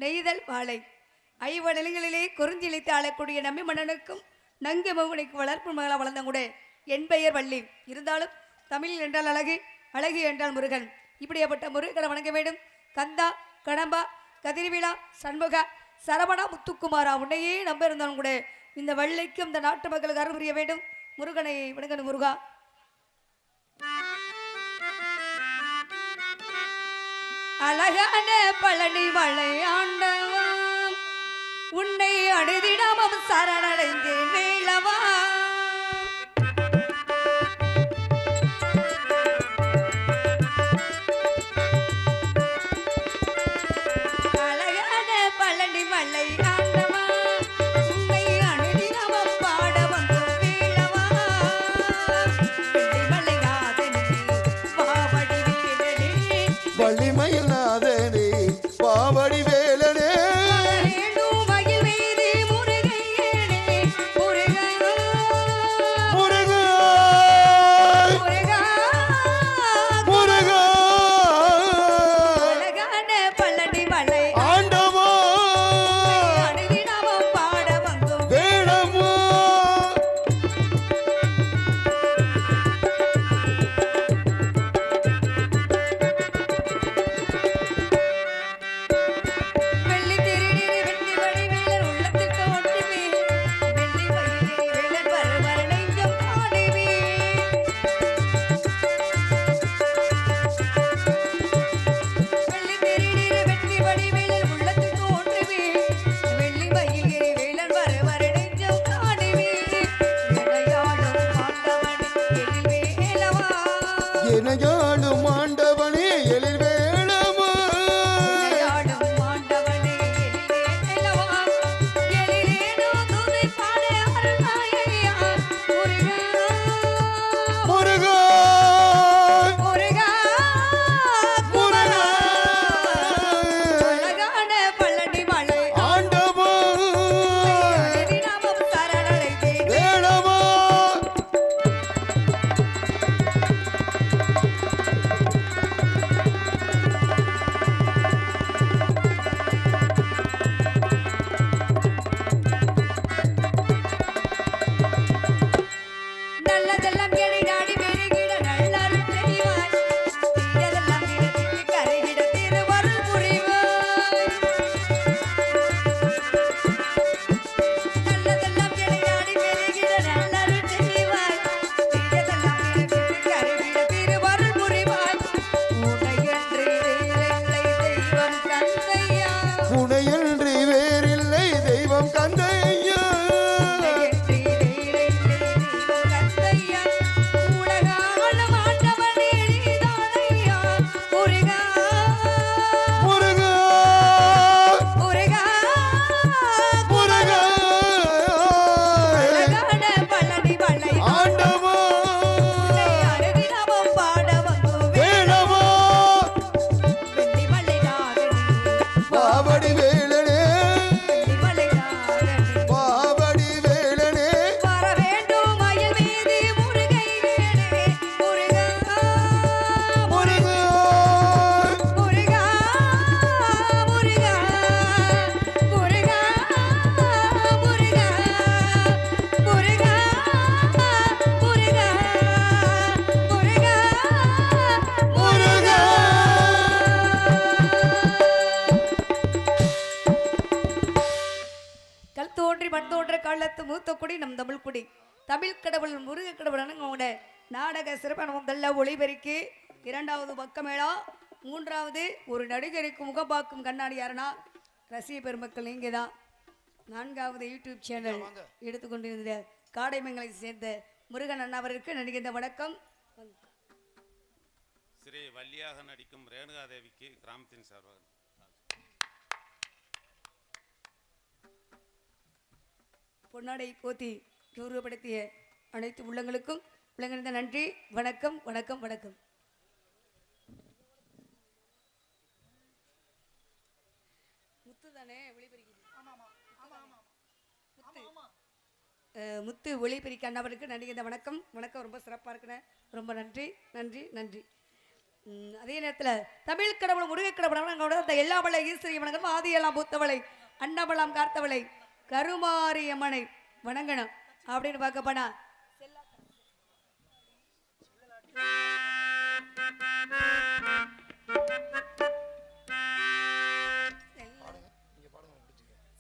நெய்தல் வாழை ஐவநிலைகளிலே குறிஞ்சிழித்து ஆளக்கூடிய நம்பி மன்னனுக்கும் நங்கை மகனுக்கு வளர்ப்பு மகளா வளர்ந்த கூட என் பெயர் வள்ளி. இருந்தாலும் தமிழில் என்றால் அழகு, அழகு என்றால் முருகன். இப்படியாப்பட்ட முருகனை வணங்க வேண்டும். கந்தா, கடம்பா, கதிர்விழா, சண்முகா, சரவணா, முத்துக்குமாரா உன்னையே நம்ப இருந்தாலும் கூட இந்த வள்ளிக்கும் இந்த நாட்டு மக்களுக்கு அருள் புரிய வேண்டும். முருகனை வணங்கணும். முருகா அழகான பழனி மலை ஆண்டவா உன்னை அடைதிடாமம் சரணடைந்தேன் வேளவா. அழகான பழனி மலை ஆண்டவா உன்னை அடைதிடாமம் பாட வந்தோம் வேளவா. வெள்ளிமலை நாதனே பாவடி வேலனே வள்ளிமயில் நாதனே பாவடி வேலனே எனையாளும் ஆண்டவனே எழில் வேளவா. முருகா ஆண்டவா வேளவா. நல்லதெல்லாம் எடை நாடி பெருகிட நல்லாரும் தெரிவாய். தீயதெல்லாம் தினத்திற்கு கரைகிட திருவருள் புரிவாய். நல்லதெல்லாம் எடை நாடி பெருகிட நல்லாரும் தெரிவாய். தீயதெல்லாம் தினத்திற்கு கரைகிட திருவருள் புரிவாய். உனையன்றி வேறில்லை தெய்வம் கந்தையா. துணையன்றி வேறில்லை தெய்வம் கந்தையா. உனையன்றி வேறில்லை தெய்வம் கந்தையா. உலகாளும் ஆண்டவனே நீதானையா. முருகா முருகா முருகா முருகா அழகான பழனி மலை ஆண்டவா உன்னை அருகினமும் பாட வந்தோம் வேளவா. வெள்ளிமலை நாதனே பாவடி வேலனே வெள்ளிமலை நாதனே பாவடி வேலனே வர வேண்டும் மயில் மீது முருகை வேடே. முருகா முருகா முருகா முருகா முருகா முருகா முருகா முருகா முருகா முருகா. கல் தோன்றி மண் தோன்ற காலத்து மூத்த குடி நம் தமிழ் குடி. தமிழ் கடவுள் முருக கடவுள் அணங்கோட நாடக சிறப்பான ஒளிபெருக்கி 2வது பக்கமேளா 3வது ஒரு நடிகருக்கு முகம் பார்க்கும் கண்ணாடி யாருன்னா ரசிக பெருமக்கள் நீங்க தான். 4வது யூடியூப் சேனல் எடுத்துக்கொண்டிருந்த காடைமங்களை சேர்ந்த முருகன் அண்ணாவருக்கு நடிகின்ற வணக்கம். ஸ்ரீ வள்ளியாக நடிக்கும் ரேணுகாதேவிக்கு கிராமத்தின் சார்பாக பொன்னாடை போத்தி கௌரவப்படுத்திய அனைத்து உள்ளங்களுக்கும் உள்ளங்கிருந்த நன்றி. வணக்கம் வணக்கம் வணக்கம். முத்து தானே ஒளிபெருக்கி முத்து ஒளிபெருக்கி அண்ணாவருக்கு நடிகின்ற வணக்கம் வணக்கம். ரொம்ப சிறப்பாக இருக்குண்ணே. ரொம்ப நன்றி நன்றி நன்றி. அதே நேரத்தில் தமிழ் கடவுள் முருகக் கடவுள் அந்த எல்லாவளை ஈஸ்வரி வணங்கணும், ஆதியெல்லாம் பூத்தவளை அன்னபலாம் காத்தவளை கருமாரியம்மனை வணங்கணும் அப்படின்னு பார்க்க போனா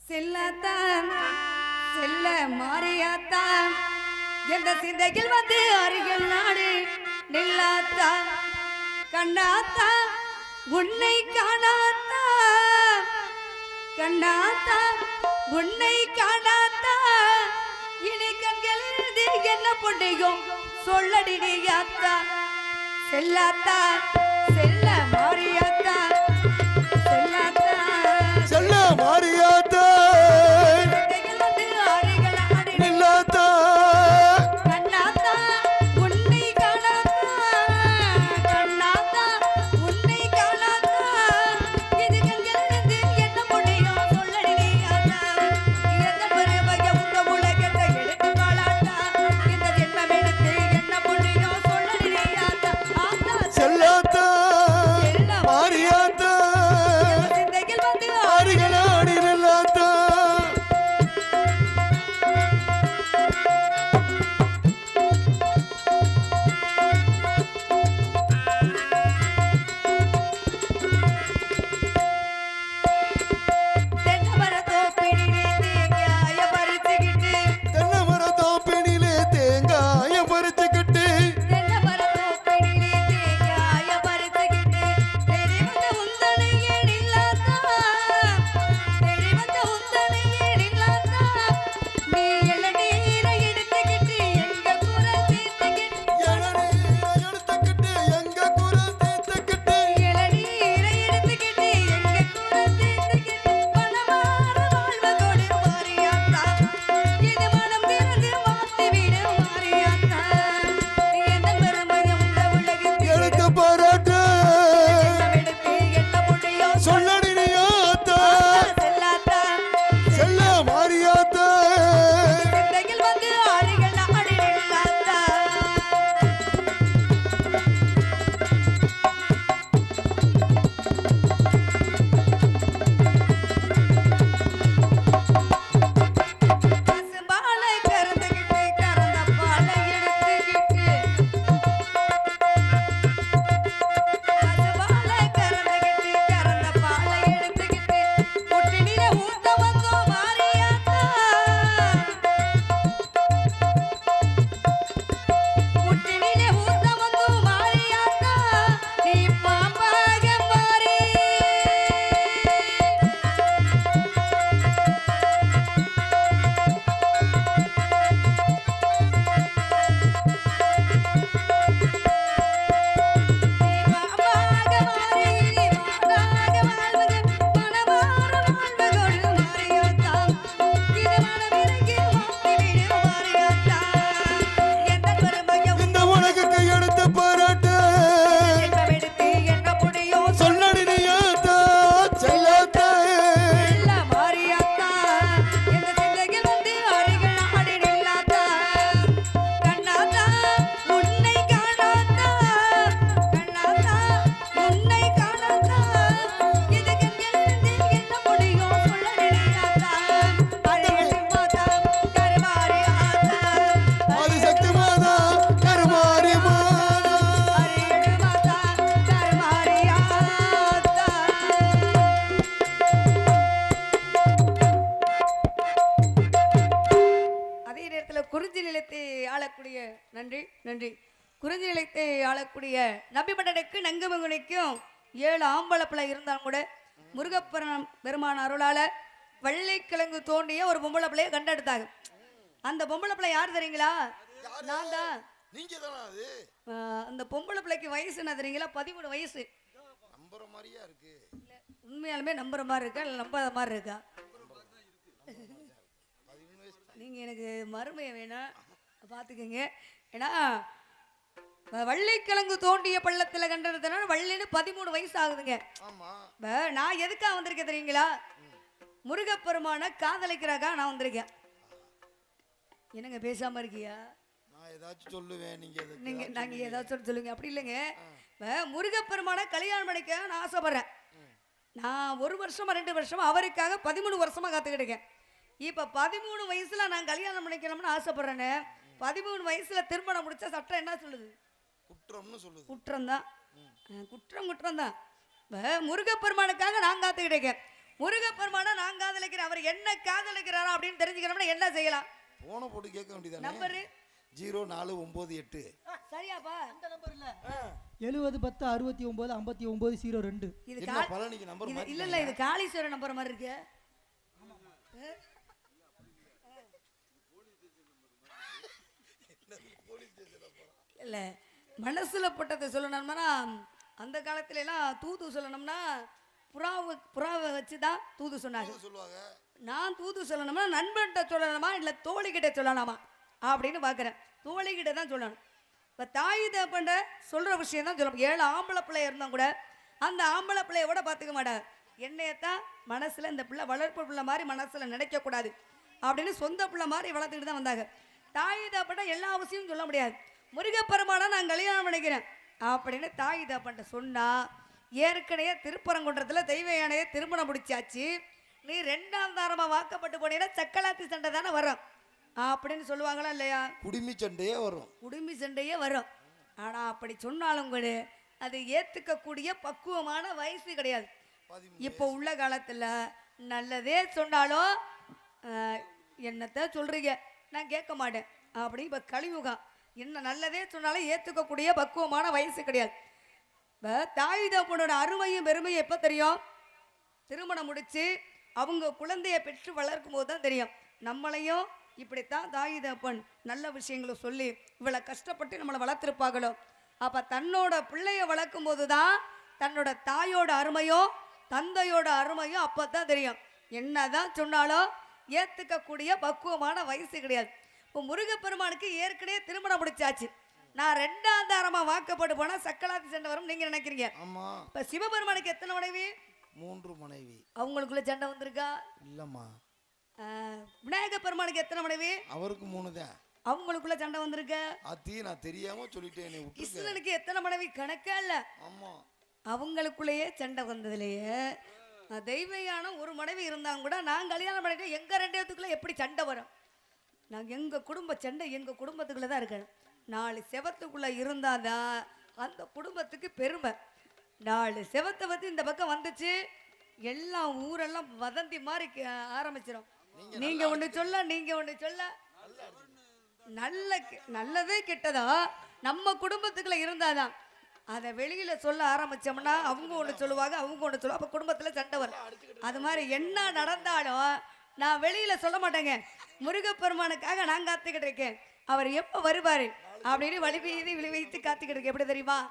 செல்லத்தான் செல்ல மாறியாத்தான் எந்த சிந்தையில் வந்து அருகில் நாடு நில்லாத்தா கண்ணாத்தா உன்னை காணாத்தா கண்ணாத்தா உன்னை காணாத்தா இனி கண்களிலிருந்து என்ன பொண்ணையும் சொல்லடியாத்தா செல்லாத்தா செல்ல மாறியாத்தா செல்லாத்தா செல்ல மாறியாத்தா வந்து அருகில் நாடு நில்லாத்தா கண்ணாத்தா உன்னை காணாத்தா கண்ணாத்தா உன்னை காணாத்தா இது கண்களிலிருந்து என்ன பொண்ணையும் சொல்லடியாத்தா எந்த பறவைய உங்க உலகத்தை எடுத்து வாழாட்டா இந்த ஜென்மம் எடுத்து என்ன பொண்ணையும் சொல்லடியாத்தா ஆத்தா செல்லாத்தா மாறியாத்தா சிந்தையில் வந்து ஆறுகளாடி நில்லாத்தா தென்னமரத்தோப்பினிலே தேங்காய பறிச்சுக்கிட்டு தென்னை மரத்தோப்பினிலே தேங்காய பறிச்சுக்கிட்டு தென்னமரத்தோப்பினிலே தேங்காய பறிச்சுக்கிட்டு தேடி வந்த உந்தனையே நில்லாத்தா தேடி வந்த உந்தனையே நில்லாத்தா நீ இளநீரை எடுத்துக்கிட்டு எங்க குரல் தீர்த்துக்கிட்டு இளநீரை எடுத்துக்கிட்டு எங்க குரல் தீர்த்துக்கிட்டு இளநீரை எடுத்துக்கிட்டு எங்க குரல் தீர்த்துக்கிட்டு பணமாற வாழ்வு கொடு மாறியாத்தா இது மனம் திறந்து மாத்தி விடு மாறியாத்தா எந்த பெருமையும் உள்ள உலகில் எடுத்து பாராட்டு எடுத்து என்ன முடியோ சொல்லடி நீயாத்தா செல்லாத்தா செல்ல மாறியாத்தா சிந்தையில் வந்து ஆறுகள் நாடி நில்லாத்தா பசும்பாலை கறந்துகிட்டு கறந்த பாலை எடுத்துக்கிட்டு பசும்பாலை கறந்துகிட்டு கறந்த பாலை எடுத்துக்கிட்டு புட்டினில ஊத்த வந்தோம் மாறியாத்தா புட்டினில ஊத்த வந்தோம் மாறியாத்தா நீ பாம்பாக மாறி பாம்பாக மாறி மாறாக வாழ்வது மனமாற வாழ்வதோடு மாறியாத்தா இது மனமிறங்கி மாற்றி விடு மாறியாத்தா எந்த பெருமையும் இந்த உலகுக்கு எடுத்து பாராட்டு எடுத்து என்ன முடியும் சொல்லடி நீயாத்தா செல்லாத்தா சொல்ல மாறியாத்தா எந்த சிந்தையில் வந்து அருகில் நாடி நில்லாத்தா கண்ணாத்தா உன்னை காணாத்தா கண்ணாத்தா உன்னை காணாத்தா இது கண்களிலிருந்து என்ன முடியும் சொல்லடியாத்தா அழகு மாதா கருமாறியாத்தா ஆதிசக்தி மாதா கருமாரி மாதா அழகு மாதா கருமாறியாத்தா அதே நேரத்தில் குறிஞ்சி நிலத்தை ஆளக்கூடிய நன்றி நன்றி குறிஞ்சி நிலத்தை ஆளக்கூடிய நபிமன்னனுக்கு நங்கமங்குனிக்கும் 7 ஆம்பளப்பிள்ளை இருந்தாலும் கூட முருகப்பெருமான் பெருமான் அருளால வெள்ளைக்கிழங்கு தோண்டிய ஒரு பொம்பளை பிள்ளையை கண்டெடுத்தாங்க. அந்த பொம்பளை பிள்ளை யார் தெரியுங்களா? நான் தான். நீங்க தானா அது அந்த பொம்பளை பிள்ளைக்கு வயசு என்ன தெரியுங்களா? 13 வயசு. நம்புற மாதிரியா இருக்கு. உண்மையாலுமே நம்புற மாதிரி இருக்கா இல்லை நம்பாத மாதிரி இருக்கா? நீங்க எனக்கு மறுமையை வேணாம் பார்த்துக்கங்க. ஏன்னா வள்ளிக்கிழங்கு தோண்டிய பள்ளத்தில் கண்டதுனால வள்ளின்னு 13 வயசு ஆகுதுங்க. நான் எதுக்காக வந்திருக்கேன் தெரியுங்களா? முருகப்பெருமான காதலிக்கிறாக்கா நான் வந்திருக்கேன். என்னங்க பேசாம இருக்கியா? நான் ஏதாச்சும் சொல்லுவேன் நாங்க ஏதாச்சும் சொல்லுங்க. அப்படி இல்லைங்க, முருகப்பெருமான கல்யாணம் பண்ணிக்க நான் ஆசைப்படுறேன். நான் 1 வருஷமா 2 வருஷமா அவருக்காக 13 வருஷமா காத்துக்கிட்டு இருக்கேன். இப்ப 13 வயசுல நான் கல்யாணம் பண்ணிக்கணும்னு ஆசைப்படுறேன்னு 13 வயசுல திருமணம் முடிச்சா சட்டம் என்ன சொல்லுது? குற்றம்னு சொல்லுது. குற்றம் தான். குற்றம் தான். முருகப்பெருமானுக்காக நான் காத்துக்கிட்டு இருக்கேன். முருகப்பெருமான நான் காதலிக்கிறேன், அவர் என்ன காதலிக்கிறாரா அப்படின்னு தெரிஞ்சுக்கணும்னா என்ன செய்யலாம்? போன போட்டு கேட்க வேண்டியதானே. நம்பர் 0498. சரியாப்பா? அந்த நம்பர் இல்ல, 70 10 69 59 02. இது என்ன பழனிக்கு நம்பர் மாத்தி? இல்ல இது காளீஸ்வரர் நம்பர் மாதிரி இருக்கு. இல்ல மனசுல பட்டதை சொல்லணும்னா அந்த காலத்துல எல்லாம் தூது சொல்லணும்னா புறாவை வச்சுதான் தூது சொன்னாங்க. நான் தூது சொல்லணும்னா நண்பன்கிட்ட சொல்லணுமா இல்ல தோழிகிட்ட சொல்லலாமா அப்படின்னு பாக்குறேன். தோழிகிட்ட தான் சொல்லணும். இப்ப தாய் தகப்பன்ட சொல்ற விஷயம் தான் சொல்லணும். 7 ஆம்பளை பிள்ளை இருந்தா கூட அந்த ஆம்பளை பிள்ளையோட பாத்துக்க மாட்டாங்க. என்னையத்தான் மனசுல இந்த பிள்ளை வளர்ப்பு பிள்ளை மாதிரி மனசுல நினைக்க கூடாது அப்படின்னு சொந்த பிள்ளை மாதிரி வளர்த்துக்கிட்டு தான் வந்தாங்க. தாய் தகப்பன்ட எல்லா விஷயமும் சொல்ல முடியாது. முருகப்பெருமானா நான் கல்யாணம் பண்ணிக்கிறேன் அப்படின்னு தாய் தகப்பன்ட்ட சொன்னா, ஏற்கனவே திருப்பரங்குன்றத்துல தெய்வ யானையை திருமணம் முடிச்சாச்சு, நீ 2ஆம் தாரமா வாக்கப்பட்டு போனீங்கன்னா சக்கலாத்தி சண்டை தானே வரும் அப்படின்னு சொல்லுவாங்களா இல்லையா? குடுமி சண்டையே வரும். குடுமி சண்டையே வரும். ஆனா அப்படி சொன்னாலும் கூட அது ஏத்துக்கக்கூடிய பக்குவமான வயசு கிடையாது. இப்போ உள்ள காலத்துல நல்லதே சொன்னாலும் என்னத்த சொல்றீங்க நான் கேட்க மாட்டேன் அப்படி இப்ப கலியுகம். என்ன நல்லதே சொன்னாலும் ஏத்துக்கக்கூடிய பக்குவமான வயசு கிடையாது. தாய் தகப்பனோட அருமையும் பெருமையும் எப்ப தெரியும்? திருமணம் முடிச்சு அவங்க குழந்தைய பெற்று வளர்க்கும் போது தான் தெரியும். நம்மளையும் இப்படித்தான் தாய் தகப்பன் நல்ல விஷயங்களை சொல்லி இவ்வளவு கஷ்டப்பட்டு நம்மளை வளர்த்திருப்பாங்களோ. அப்ப தன்னோட பிள்ளைய வளர்க்கும் போதுதான் தன்னோட தாயோட அருமையோ தந்தையோட அருமையோ அப்பதான் தெரியும். என்னதான் சொன்னாலும் ஏத்துக்கக்கூடிய பக்குவமான வயசு கிடையாது. இப்போ முருகப்பெருமானுக்கு ஏற்கனவே திருமணம் முடிச்சாச்சு. நான் 2ஆம் தாரமா வாக்கப்பட்டு போனா சக்கலாத்தி சண்டை வரும் நீங்க நினைக்கிறீங்க. ஆமா. இப்ப சிவபெருமானுக்கு எத்தனை மனைவி? 3 மனைவி. அவங்களுக்குள்ள சண்டை வந்திருக்கா? இல்லம்மா. விநாயக பெருமானுக்கு எத்தனை மனைவி? அவருக்கு 3 தான். அவங்களுக்குள்ள சண்டை வந்திருக்க? அத்தி நான் தெரியாம சொல்லிட்டேன். கிருஷ்ணனுக்கு எத்தனை மனைவி? கணக்கா இல்ல. ஆமா. அவங்களுக்குள்ளேயே சண்டை வந்ததுலயே தெய்வயான ஒரு மனைவி இருந்தாங்க கூட நான் கல்யாணம் பண்ணிட்டேன். எங்க 2 பேத்துக்குள்ள எப்படி சண்டை வரும்? நாங்க எங்க குடும்ப சண்டை எங்க குடும்பத்துக்குள்ள தான் இருக்கணும். 4 செவத்துக்குள்ள இருந்தாதான் அந்த குடும்பத்துக்கு பெருமை. 4 செவத்தை பத்தி இந்த பக்கம் வந்துச்சு எல்லாம் ஊரெல்லாம் வதந்தி மாதிரி ஆரம்பிச்சிடும். நீங்க ஒண்ணு சொல்ல நீங்க ஒண்ணு சொல்ல நல்லதே கெட்டதா நம்ம குடும்பத்துக்குள்ள இருந்தாதான் அதை வெளியில சொல்ல ஆரம்பிச்சோம்னா அவங்க ஒண்ணு சொல்லுவாங்க அவங்க ஒண்ணு சொல்லுவாங்க. அப்ப குடும்பத்துல சண்டை வரும். அது மாதிரி என்ன நடந்தாலும் நான் வெளியில சொல்ல மாட்டேங்க. முருகப்பெருமானுக்காக நான் காத்துக்கிட்டு இருக்கேன். அவர் எப்ப வருவாரு அப்படின்னு வழி வீதி விழி வைத்து காத்துக்கிட்டு இருக்கேன். எப்படி தெரியுமா?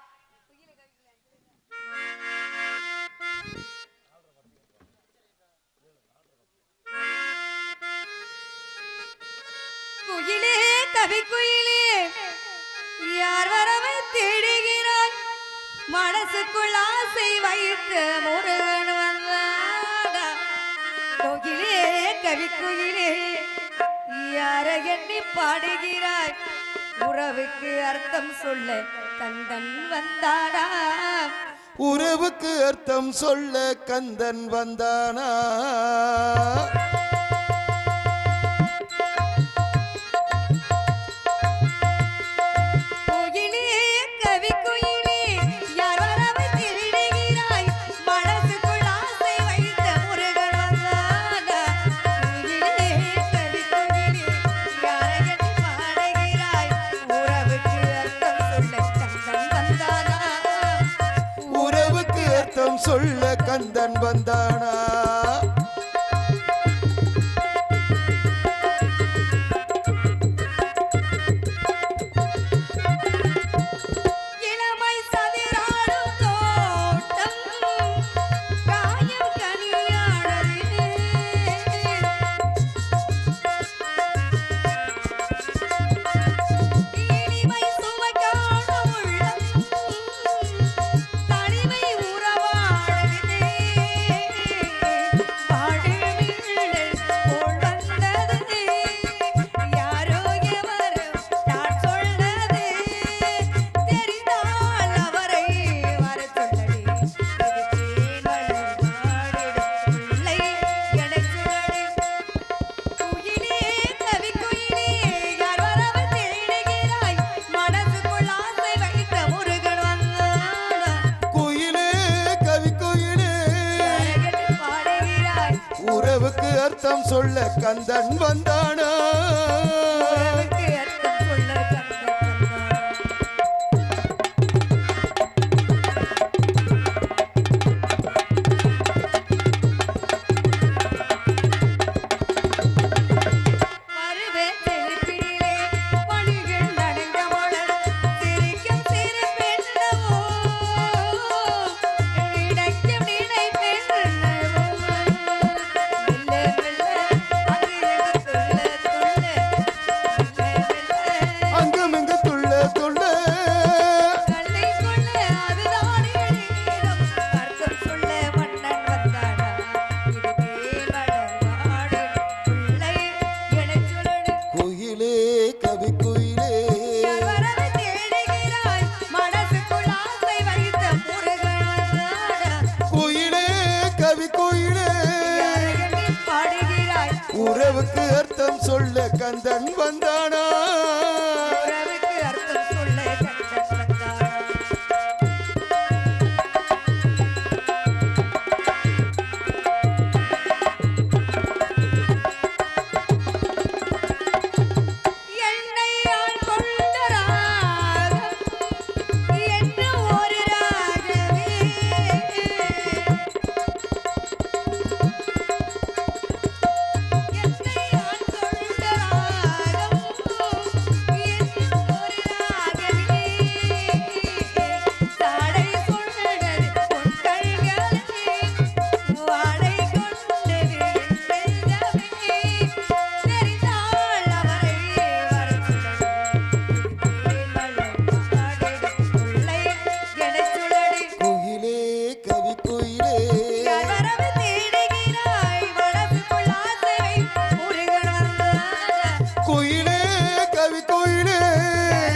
குயிலே கவி குயிலே யார் வரவை தேடுகிறாய், மனசுக்குள் ஆசை வைத்து முருகன் வந்தாடா. கோகிலே கவி குயிலே யார எண்ணி பாடுகிறாய், உறவுக்கு அர்த்தம் சொல்ல கந்தன் வந்தானா. உறவுக்கு அர்த்தம் சொல்ல கந்தன் வந்தானா. சொல்ல கந்தன் வந்தானா. அர்த்தம் சொல்ல கந்தன் வந்தானா உறவுக்கு அர்த்தம் சொல்ல கந்தன் வந்தானா. வருவேன் செழிப்பினிலே பணிகள் நனைந்த மலர் சிரிக்கும் சிறு பெண்ணவோ நினைக்கும் நினைப்பெண்ணவோ மெல்ல மெல்ல அங்கு இங்கு துள்ள துள்ள மெல்ல அங்கும் இங்கு துள்ள துள்ள கண்ணை கொள்ள அதுதானே நேரம் அர்த்தம் சொல்ல மன்னன் வந்தானா இடுமே மலர்வாடு உள்ளை எனச் சொல்லடு குயிலே கவி குயிலே யார் வரவு தேடுகிறாய் மனசுக்குள் ஆசை வைத்த முருகன் வந்தானா குயிலே கவி குயிலே யாரை எண்ணி பாடுகிறாய் உறவுக்கு அர்த்தம் சொல்ல கந்தன் வந்தானா உறவுக்கு அர்த்தம் சொல்ல கந்தன் வந்தானா. என்னை ஆள் கொண்ட ராகம் என்று ஒரு ராகமே என்னை ஆள் கொண்ட ராகம் என்று ஒரு ராகமே தாடை கொண்டது பொன் கண்களே வாடை கொண்டது என் செல்வமே தெரிந்தாள் அவரை வரச் சொல்லடி எனச் சொல்லடி குயிலே கவி குயிலே யார் வரவு தேடுகிறாய் மனசுக்குள் ஆசை வை முருகன் வந்தானா குயிலே கவி குயிலே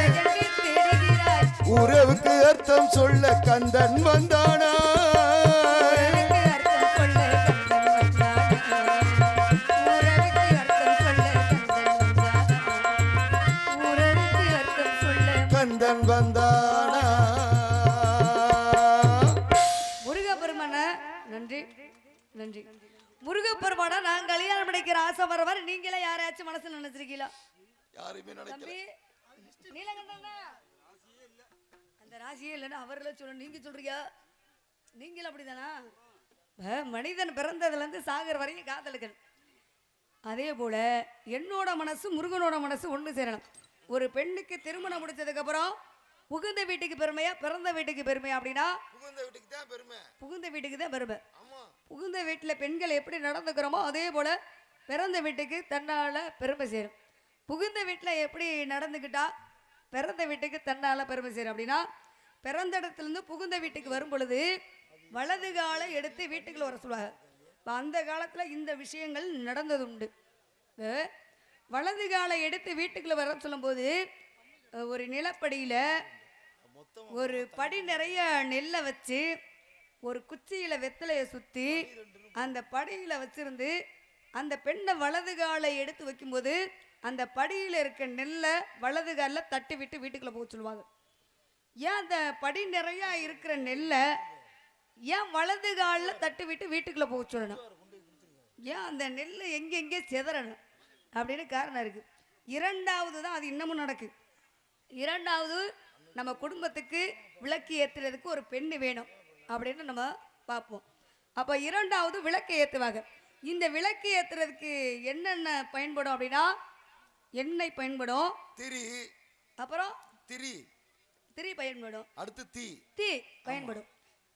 எண்ணி தேடுகிறாய் உறவுக்கு அர்த்தம் சொல்ல கந்தன் வந்தானா உறவுக்கு அர்த்தம் சொல்ல கந்தன் வந்தானா உறவுக்கு அர்த்தம் சொல்ல கந்தன் வந்தானா உறவுக்கு அர்த்தம் சொல்ல கந்தன் வந்தானா முருகப்பெருமான நன்றி நன்றி முருகப்பெருமான நான் கல்யாணம் பண்ணிக்கிற ஆசை வரவர் நீங்களே யாரையாச்சும் மனசுல நினைச்சிருக்கீங்களா யாருமே நினைக்கல தம்பி நீலகண்டனா அந்த ராசியே இல்லைன்னா அவர்ல சொல்ல நீங்க சொல்றீங்க நீங்களும் அப்படிதானா மனிதன் பிறந்ததுல இருந்து சாகர் வரையும் காதலுக்கணும் அதே போல என்னோட மனசு முருகனோட மனசு ஒன்று சேரணும் ஒரு பெண்ணுக்கு திருமணம் முடிச்சதுக்கு அப்புறம் புகுந்த வீட்டுக்கு பெருமையா பிறந்த வீட்டுக்கு பெருமையா அப்படின்னா புகுந்த வீட்டுக்கு தான் பெருமை புகுந்த வீட்டுக்கு தான் பெருமை ஆமா புகுந்த வீட்டில் பெண்கள் எப்படி நடந்துக்கிறோமோ அதே போல் பிறந்த வீட்டுக்கு தன்னால் பெருமை சேரும் புகுந்த வீட்டில் எப்படி நடந்துக்கிட்டா பிறந்த வீட்டுக்கு தன்னால் பெருமை சேரும் அப்படின்னா பிறந்த இடத்துலேருந்து புகுந்த வீட்டுக்கு வரும் பொழுது வலது காலை எடுத்து வீட்டுக்குள்ள வர சொல்லுவாங்க இப்போ அந்த காலத்தில் இந்த விஷயங்கள் நடந்தது உண்டு வலது காலை எடுத்து வீட்டுக்குள்ள வர சொல்லும்போது ஒரு நிலப்படியில் ஒரு படி நிறைய நெல்லை வச்சு ஒரு குச்சியில் வெத்தலையை சுற்றி அந்த படியில் வச்சிருந்து அந்த பெண்ணை வலது காலை எடுத்து வைக்கும்போது அந்த படியில் இருக்க நெல்லை வலது காலில் தட்டி விட்டு வீட்டுக்குள்ளே போக சொல்லுவாங்க. ஏன் அந்த படி நிறையா இருக்கிற நெல்லை ஏன் வலது காலில் தட்டி விட்டு வீட்டுக்குள்ளே போக சொல்லணும்? ஏன் அந்த நெல் எங்கெங்கே சிதறணும் அப்படின்னு காரணம் இருக்குது. இரண்டாவது தான் அது இன்னமும் நடக்குது. இரண்டாவது நம்ம குடும்பத்துக்கு விளக்கு ஏற்றுறதுக்கு ஒரு பெண்ணு வேணும் அப்படின்னு நம்ம பார்ப்போம். அப்போ இரண்டாவது விளக்கு ஏற்றுவாங்க. இந்த விளக்கு ஏற்றுறதுக்கு என்னென்ன பயன்படும் அப்படின்னா எண்ணெய் பயன்படும், திரி, அப்புறம் திரி பயன்படும், அடுத்து தீ பயன்படும்.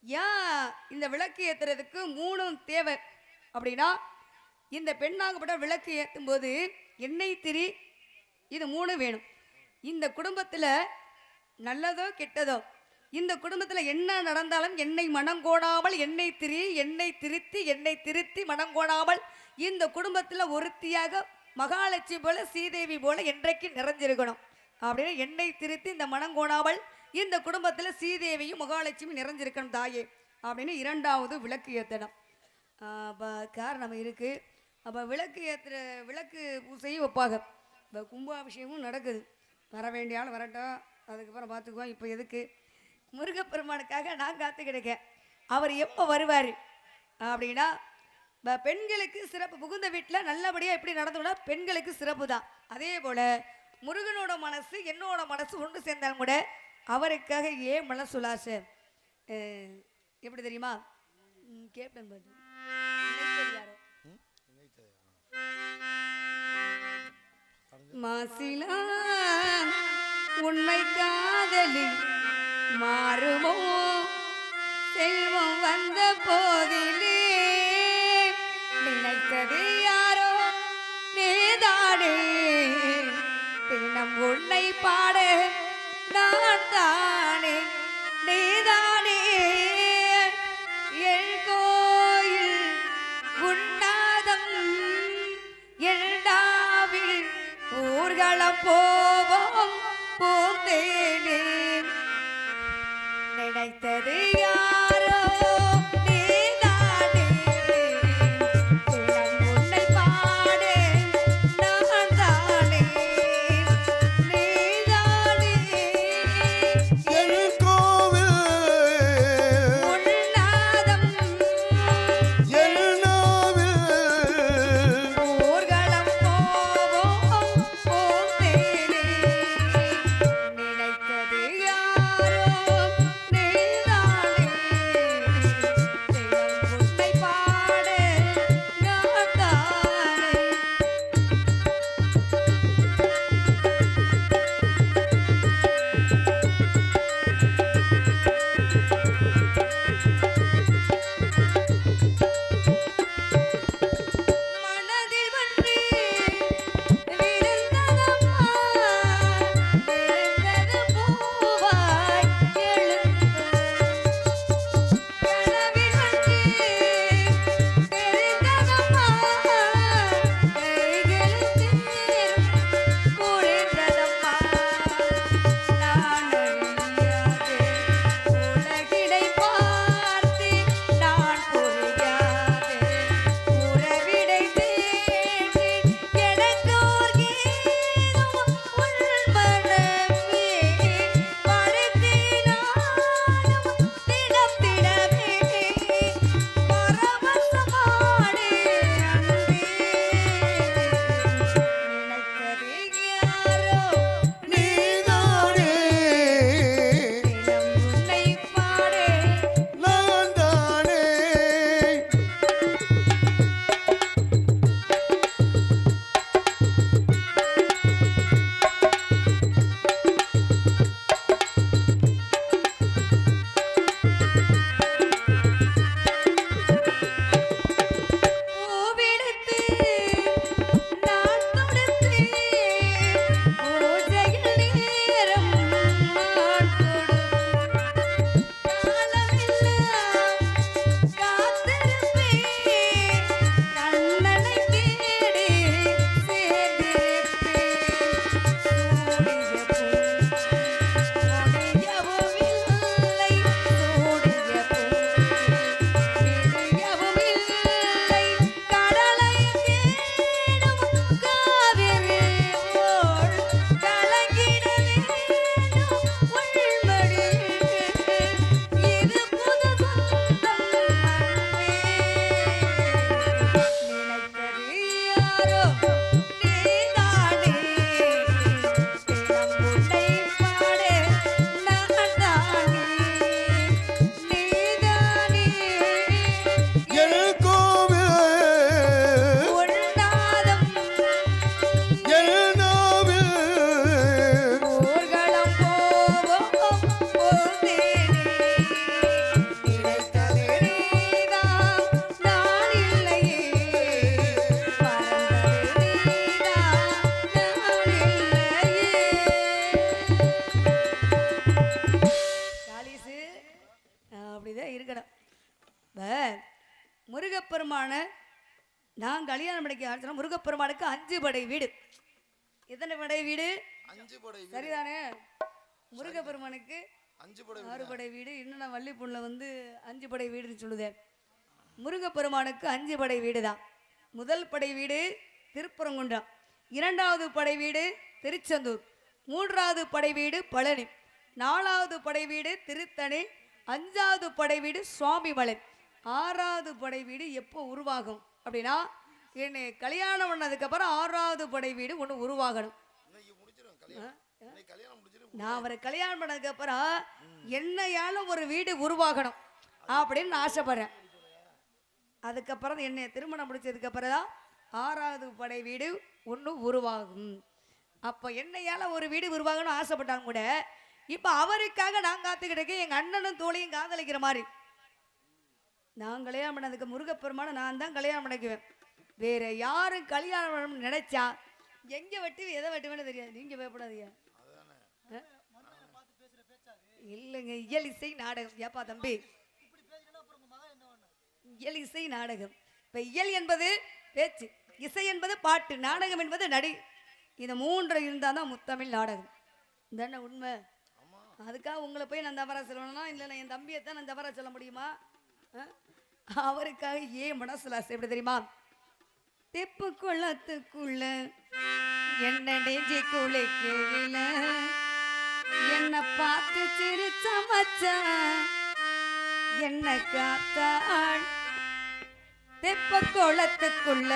ஏன் இந்த விளக்கு ஏற்றுறதுக்கு 3 தேவை அப்படின்னா இந்த பெண்ணாகப்பட்ட விளக்கு ஏற்றும் போது எண்ணெய், திரி, இது 3 வேணும். இந்த குடும்பத்தில் நல்லதோ கெட்டதோ இந்த குடும்பத்தில் என்ன நடந்தாலும் எண்ணெய் மனங்கோடாமல் எண்ணெய் திருத்தி மனங்கோடாமல் இந்த குடும்பத்தில் ஒருத்தியாக மகாலட்சுமி போல ஸ்ரீதேவி போல என்றைக்கு நிறைஞ்சிருக்கணும் அப்படின்னு எண்ணெய் திருத்தி இந்த மனங்கோடாமல் இந்த குடும்பத்தில் ஸ்ரீதேவியும் மகாலட்சுமி நிறைஞ்சிருக்கணும் தாயே அப்படின்னு இரண்டாவது விளக்கு ஏற்றணும். அப்போ காரணம் இருக்குது. அப்போ விளக்கு பூசையும் வைப்பாங்க. இப்போ கும்பாபிஷேகமும் நடக்குது. வர வேண்டிய ஆள் வரட்டும், அதுக்கப்புறம் பார்த்துக்குவோம். இப்போ எதுக்கு முருகப்பெருமானுக்காக நான் காத்து கிடைக்கேன். அவர் எப்போ வருவார் அப்படின்னா பெண்களுக்கு சிறப்பு. புகுந்த வீட்டில் நல்லபடியாக எப்படி நடந்துனா பெண்களுக்கு சிறப்பு தான். அதே போல் முருகனோட மனசு என்னோட மனசு ஒன்று சேர்ந்தாலும் கூட அவருக்காக ஏன் மனசு உலாசை எப்படி தெரியுமா? கேப்டன் பாட்டு யாரோ மாசிலா உன்னை காதலி மாறுமோ செல்வம் வந்த போதிலே நினைத்தது யாரோ நீதானே தினம் உன்னை பாட நான் தானே நீதானே என் கோயில் உன்னாதம் எண்டாவில் ஊர்வலம் போவோம் போந்தேனே நினைத்தது யாரோ நீதானே தினம் உன்னை பாட நான் தானே நீதானே என் கோவில் உன்னாதம் என் நாவில் ஊர்வலம் போவோம் போந்தேனே நினைத்தது யாரோ நீதானே தினம் உன்னை பாட நான் தானே. மனதில் வந்து விழுந்ததம்மா விழுந்தது பூவாய் எழுந்து கனவில் வந்து தெரிந்ததம்மா கைகளில் தேரும் குளிர்ந்ததம்மா நான் அறியாதே உலகினை பார்த்து நான் புரியாதே உறவிடை தேடி எனக்கோர் கீதம் உன் மனமே படுத்தினாலும் தினம் தினமே பரவசமானே அன்பே நினைத்தது யாரோ நீதானே தினம் உன்னை பாட நான் தானே பூவெடுத்து நான் தொடுத்து பூஜையில் நேரம் நான் கொடுத்து காலமெல்லாம் காத்திருப்பேன் கண்ணனை தேடி சேர்ந்திருப்பேன் சூடிய பூ முடியவும் இல்லை சூடிய பூ விடியவும் இல்லை கடலை தேடும் காவிரி போல் கலங்கிட வேண்டும் உள்மடி இது புது சொந்தம் அன்பே நினைத்தது யாரோ நீதானே தினம் உன்னை பாட நான் தானே நீதானே என் கோவில் உன்னாதம் என் நாவில் ஊர்வலம் போவோம் போந்தேனே நினைத்தது நீதான் நான் இல்லையே மறந்தது நீதான் நான் இல்லையே. சாலிசு அப்படிதான் இருக்கணும். முருகப்பெருமான நான் கல்யாணம் பண்ணிக்க ஆரம்பிச்சேன். முருகப்பெருமானுக்கு 5 படை வீடு. எத்தனை படை வீடு? 5 படை சரிதானே? முருகப்பெருமானுக்கு 5 படை 6 படை வீடு. இன்னும் நான் வள்ளிப்பூண்ல வந்து 5 படை வீடுன்னு சொல்லுதேன். முருகப்பெருமானுக்கு 5 படை வீடு தான். முதல் படை வீடு திருப்பரங்குன்றம், 2வது படை வீடு திருச்செந்தூர், 3வது படை வீடு பழனி, 4வது படை வீடு திருத்தணி, 5வது படை வீடு சுவாமிமலை, 6வது படை வீடு எப்போ உருவாகும்? அப்படின்னா என்னை கல்யாணம் பண்ணதுக்கப்புறம் 6வது படை வீடு ஒன்று உருவாகணும். நான் அவரை கல்யாணம் பண்ணதுக்கப்புறம் என்னையால ஒரு வீடு உருவாகணும் அப்படின்னு நான் ஆசைப்படுறேன். அதுக்கப்புறம் என்னை திருமணம் முடிச்சதுக்கப்புறம் தான் 6வது படை வீடு ஒன்று உருவாகும். அப்போ என்னையால ஒரு வீடு உருவாகணும்னு ஆசைப்பட்டாங்க கூட. இப்போ அவருக்காக நான் காத்துக்கிட்டு இருக்கேன். எங்கள் அண்ணனும் தோழியும் காதலிக்கிற மாதிரி நான் கல்யாணம் பண்ணதுக்கு முருகப்பெருமான நான் தான் கல்யாணம் பண்ணிக்குவேன். வேற யாரும் கல்யாணம் பண்ணணும்னு நினைச்சா எங்கே வெட்டி எதை வெட்டுவேன்னு தெரியாது. நீங்கள் பயப்படாதீங்க. இல்லைங்க, இயல் இசை நாடகம். ஏப்பா தம்பி, இயல் இசை நாடகம். இப்போ இயல் என்பது பேச்சு, இசை என்பது பாட்டு, நாடகம் என்பது நடி. இந்த 3 இருந்தால் தான் முத்தமிழ் நாடகம். தானே உண்மை? அதுக்காக உங்களை போய் நான் தவறாக சொல்லணும்னா இல்லை, நான் என் தம்பியை தான் நான் தவறாக சொல்ல முடியுமா? அவருக்காக ஏன் மனசுல ஆசை எப்படி தெரியுமா? தெப்பு குளத்துக்குள்ள என்ன நெஞ்சு குளிக்கல, என்ன பார்த்து சிரிச்ச மச்சான் என்ன காத்தாள். தெப்ப குளத்துக்குள்ள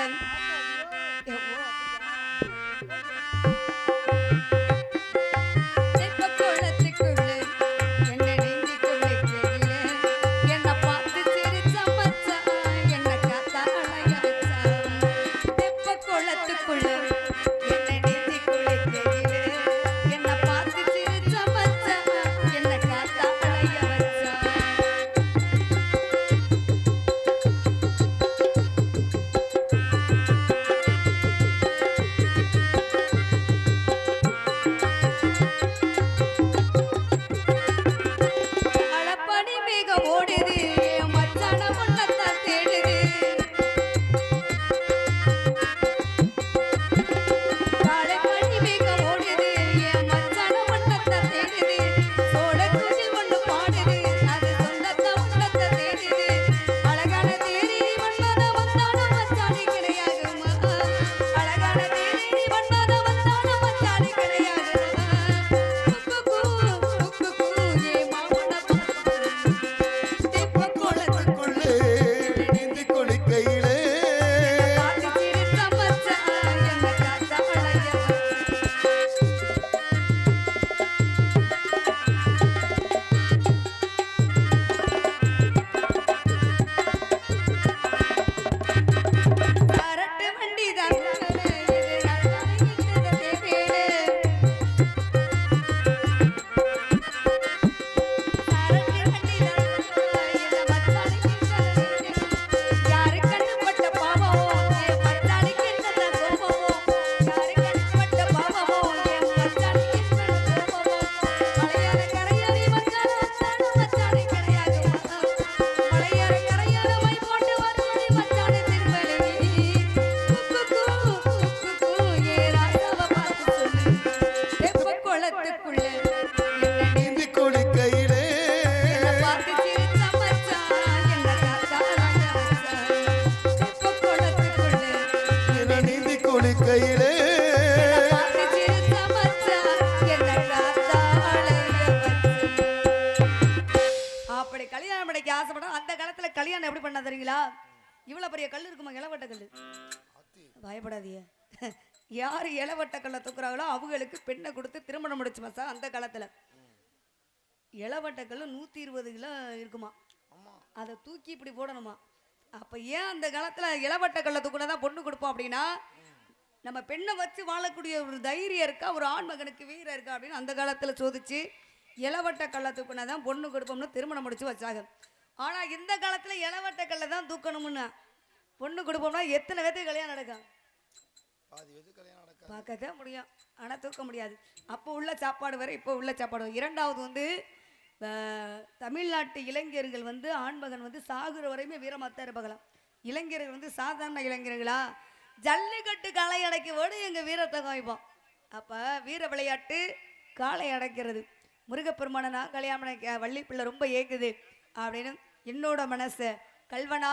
கல்யாணம் எப்படி பண்ணா தெரியுங்களா? இவ்வளவு பெரிய கல் இருக்குமா, இளவட்ட கல். பயப்படாதீங்க. யார் இளவட்ட கல்லை தூக்குறாங்களோ அவங்களுக்கு பெண்ணை கொடுத்து திருமணம் முடிச்சு மசா. அந்த காலத்துல இளவட்ட கல் 120 கிலோ இருக்குமா, அதை தூக்கி இப்படி போடணுமா. அப்ப ஏன் அந்த காலத்துல இளவட்ட கல்லை தூக்குனாதான் பொண்ணு கொடுப்போம் அப்படின்னா, நம்ம பெண்ணை வச்சு வாழக்கூடிய ஒரு தைரியம் இருக்கா, ஒரு ஆண் மகனுக்கு வீரம் இருக்கா அப்படின்னு அந்த காலத்துல சோதிச்சு இளவட்ட கல்லை தூக்குனாதான் பொண்ணு கொடுப்போம்னு திருமணம் முடிச்சு வச்சாங்க. ஆனா இந்த காலத்துல இளவட்ட கல்லை தான் தூக்கணும்னு பொண்ணு கொடுப்போம்னா எத்தனை பேருக்கு கல்யாணம் நடக்கும்? பார்க்கத்தான் முடியும், ஆனா தூக்க முடியாது. அப்போ உள்ள சாப்பாடு வேற, இப்போ உள்ள சாப்பாடு. இரண்டாவது தமிழ்நாட்டு இளைஞர்கள் ஆண்மகன் சாகுற வரையுமே வீரமாத்தான் இருப்பாங்களாம். இளைஞர்கள் சாதாரண இளைஞர்களா ஜல்லிக்கட்டு காளை அடைக்கவோடு எங்க வீரத்தை காய்ப்போம். அப்ப வீர விளையாட்டு காளை அடைக்கிறது. முருகப்பெருமான நான் கல்யாணம் வள்ளி பிள்ளை ரொம்ப ஏக்குது அப்படின்னு என்னோட மனசு கல்வனா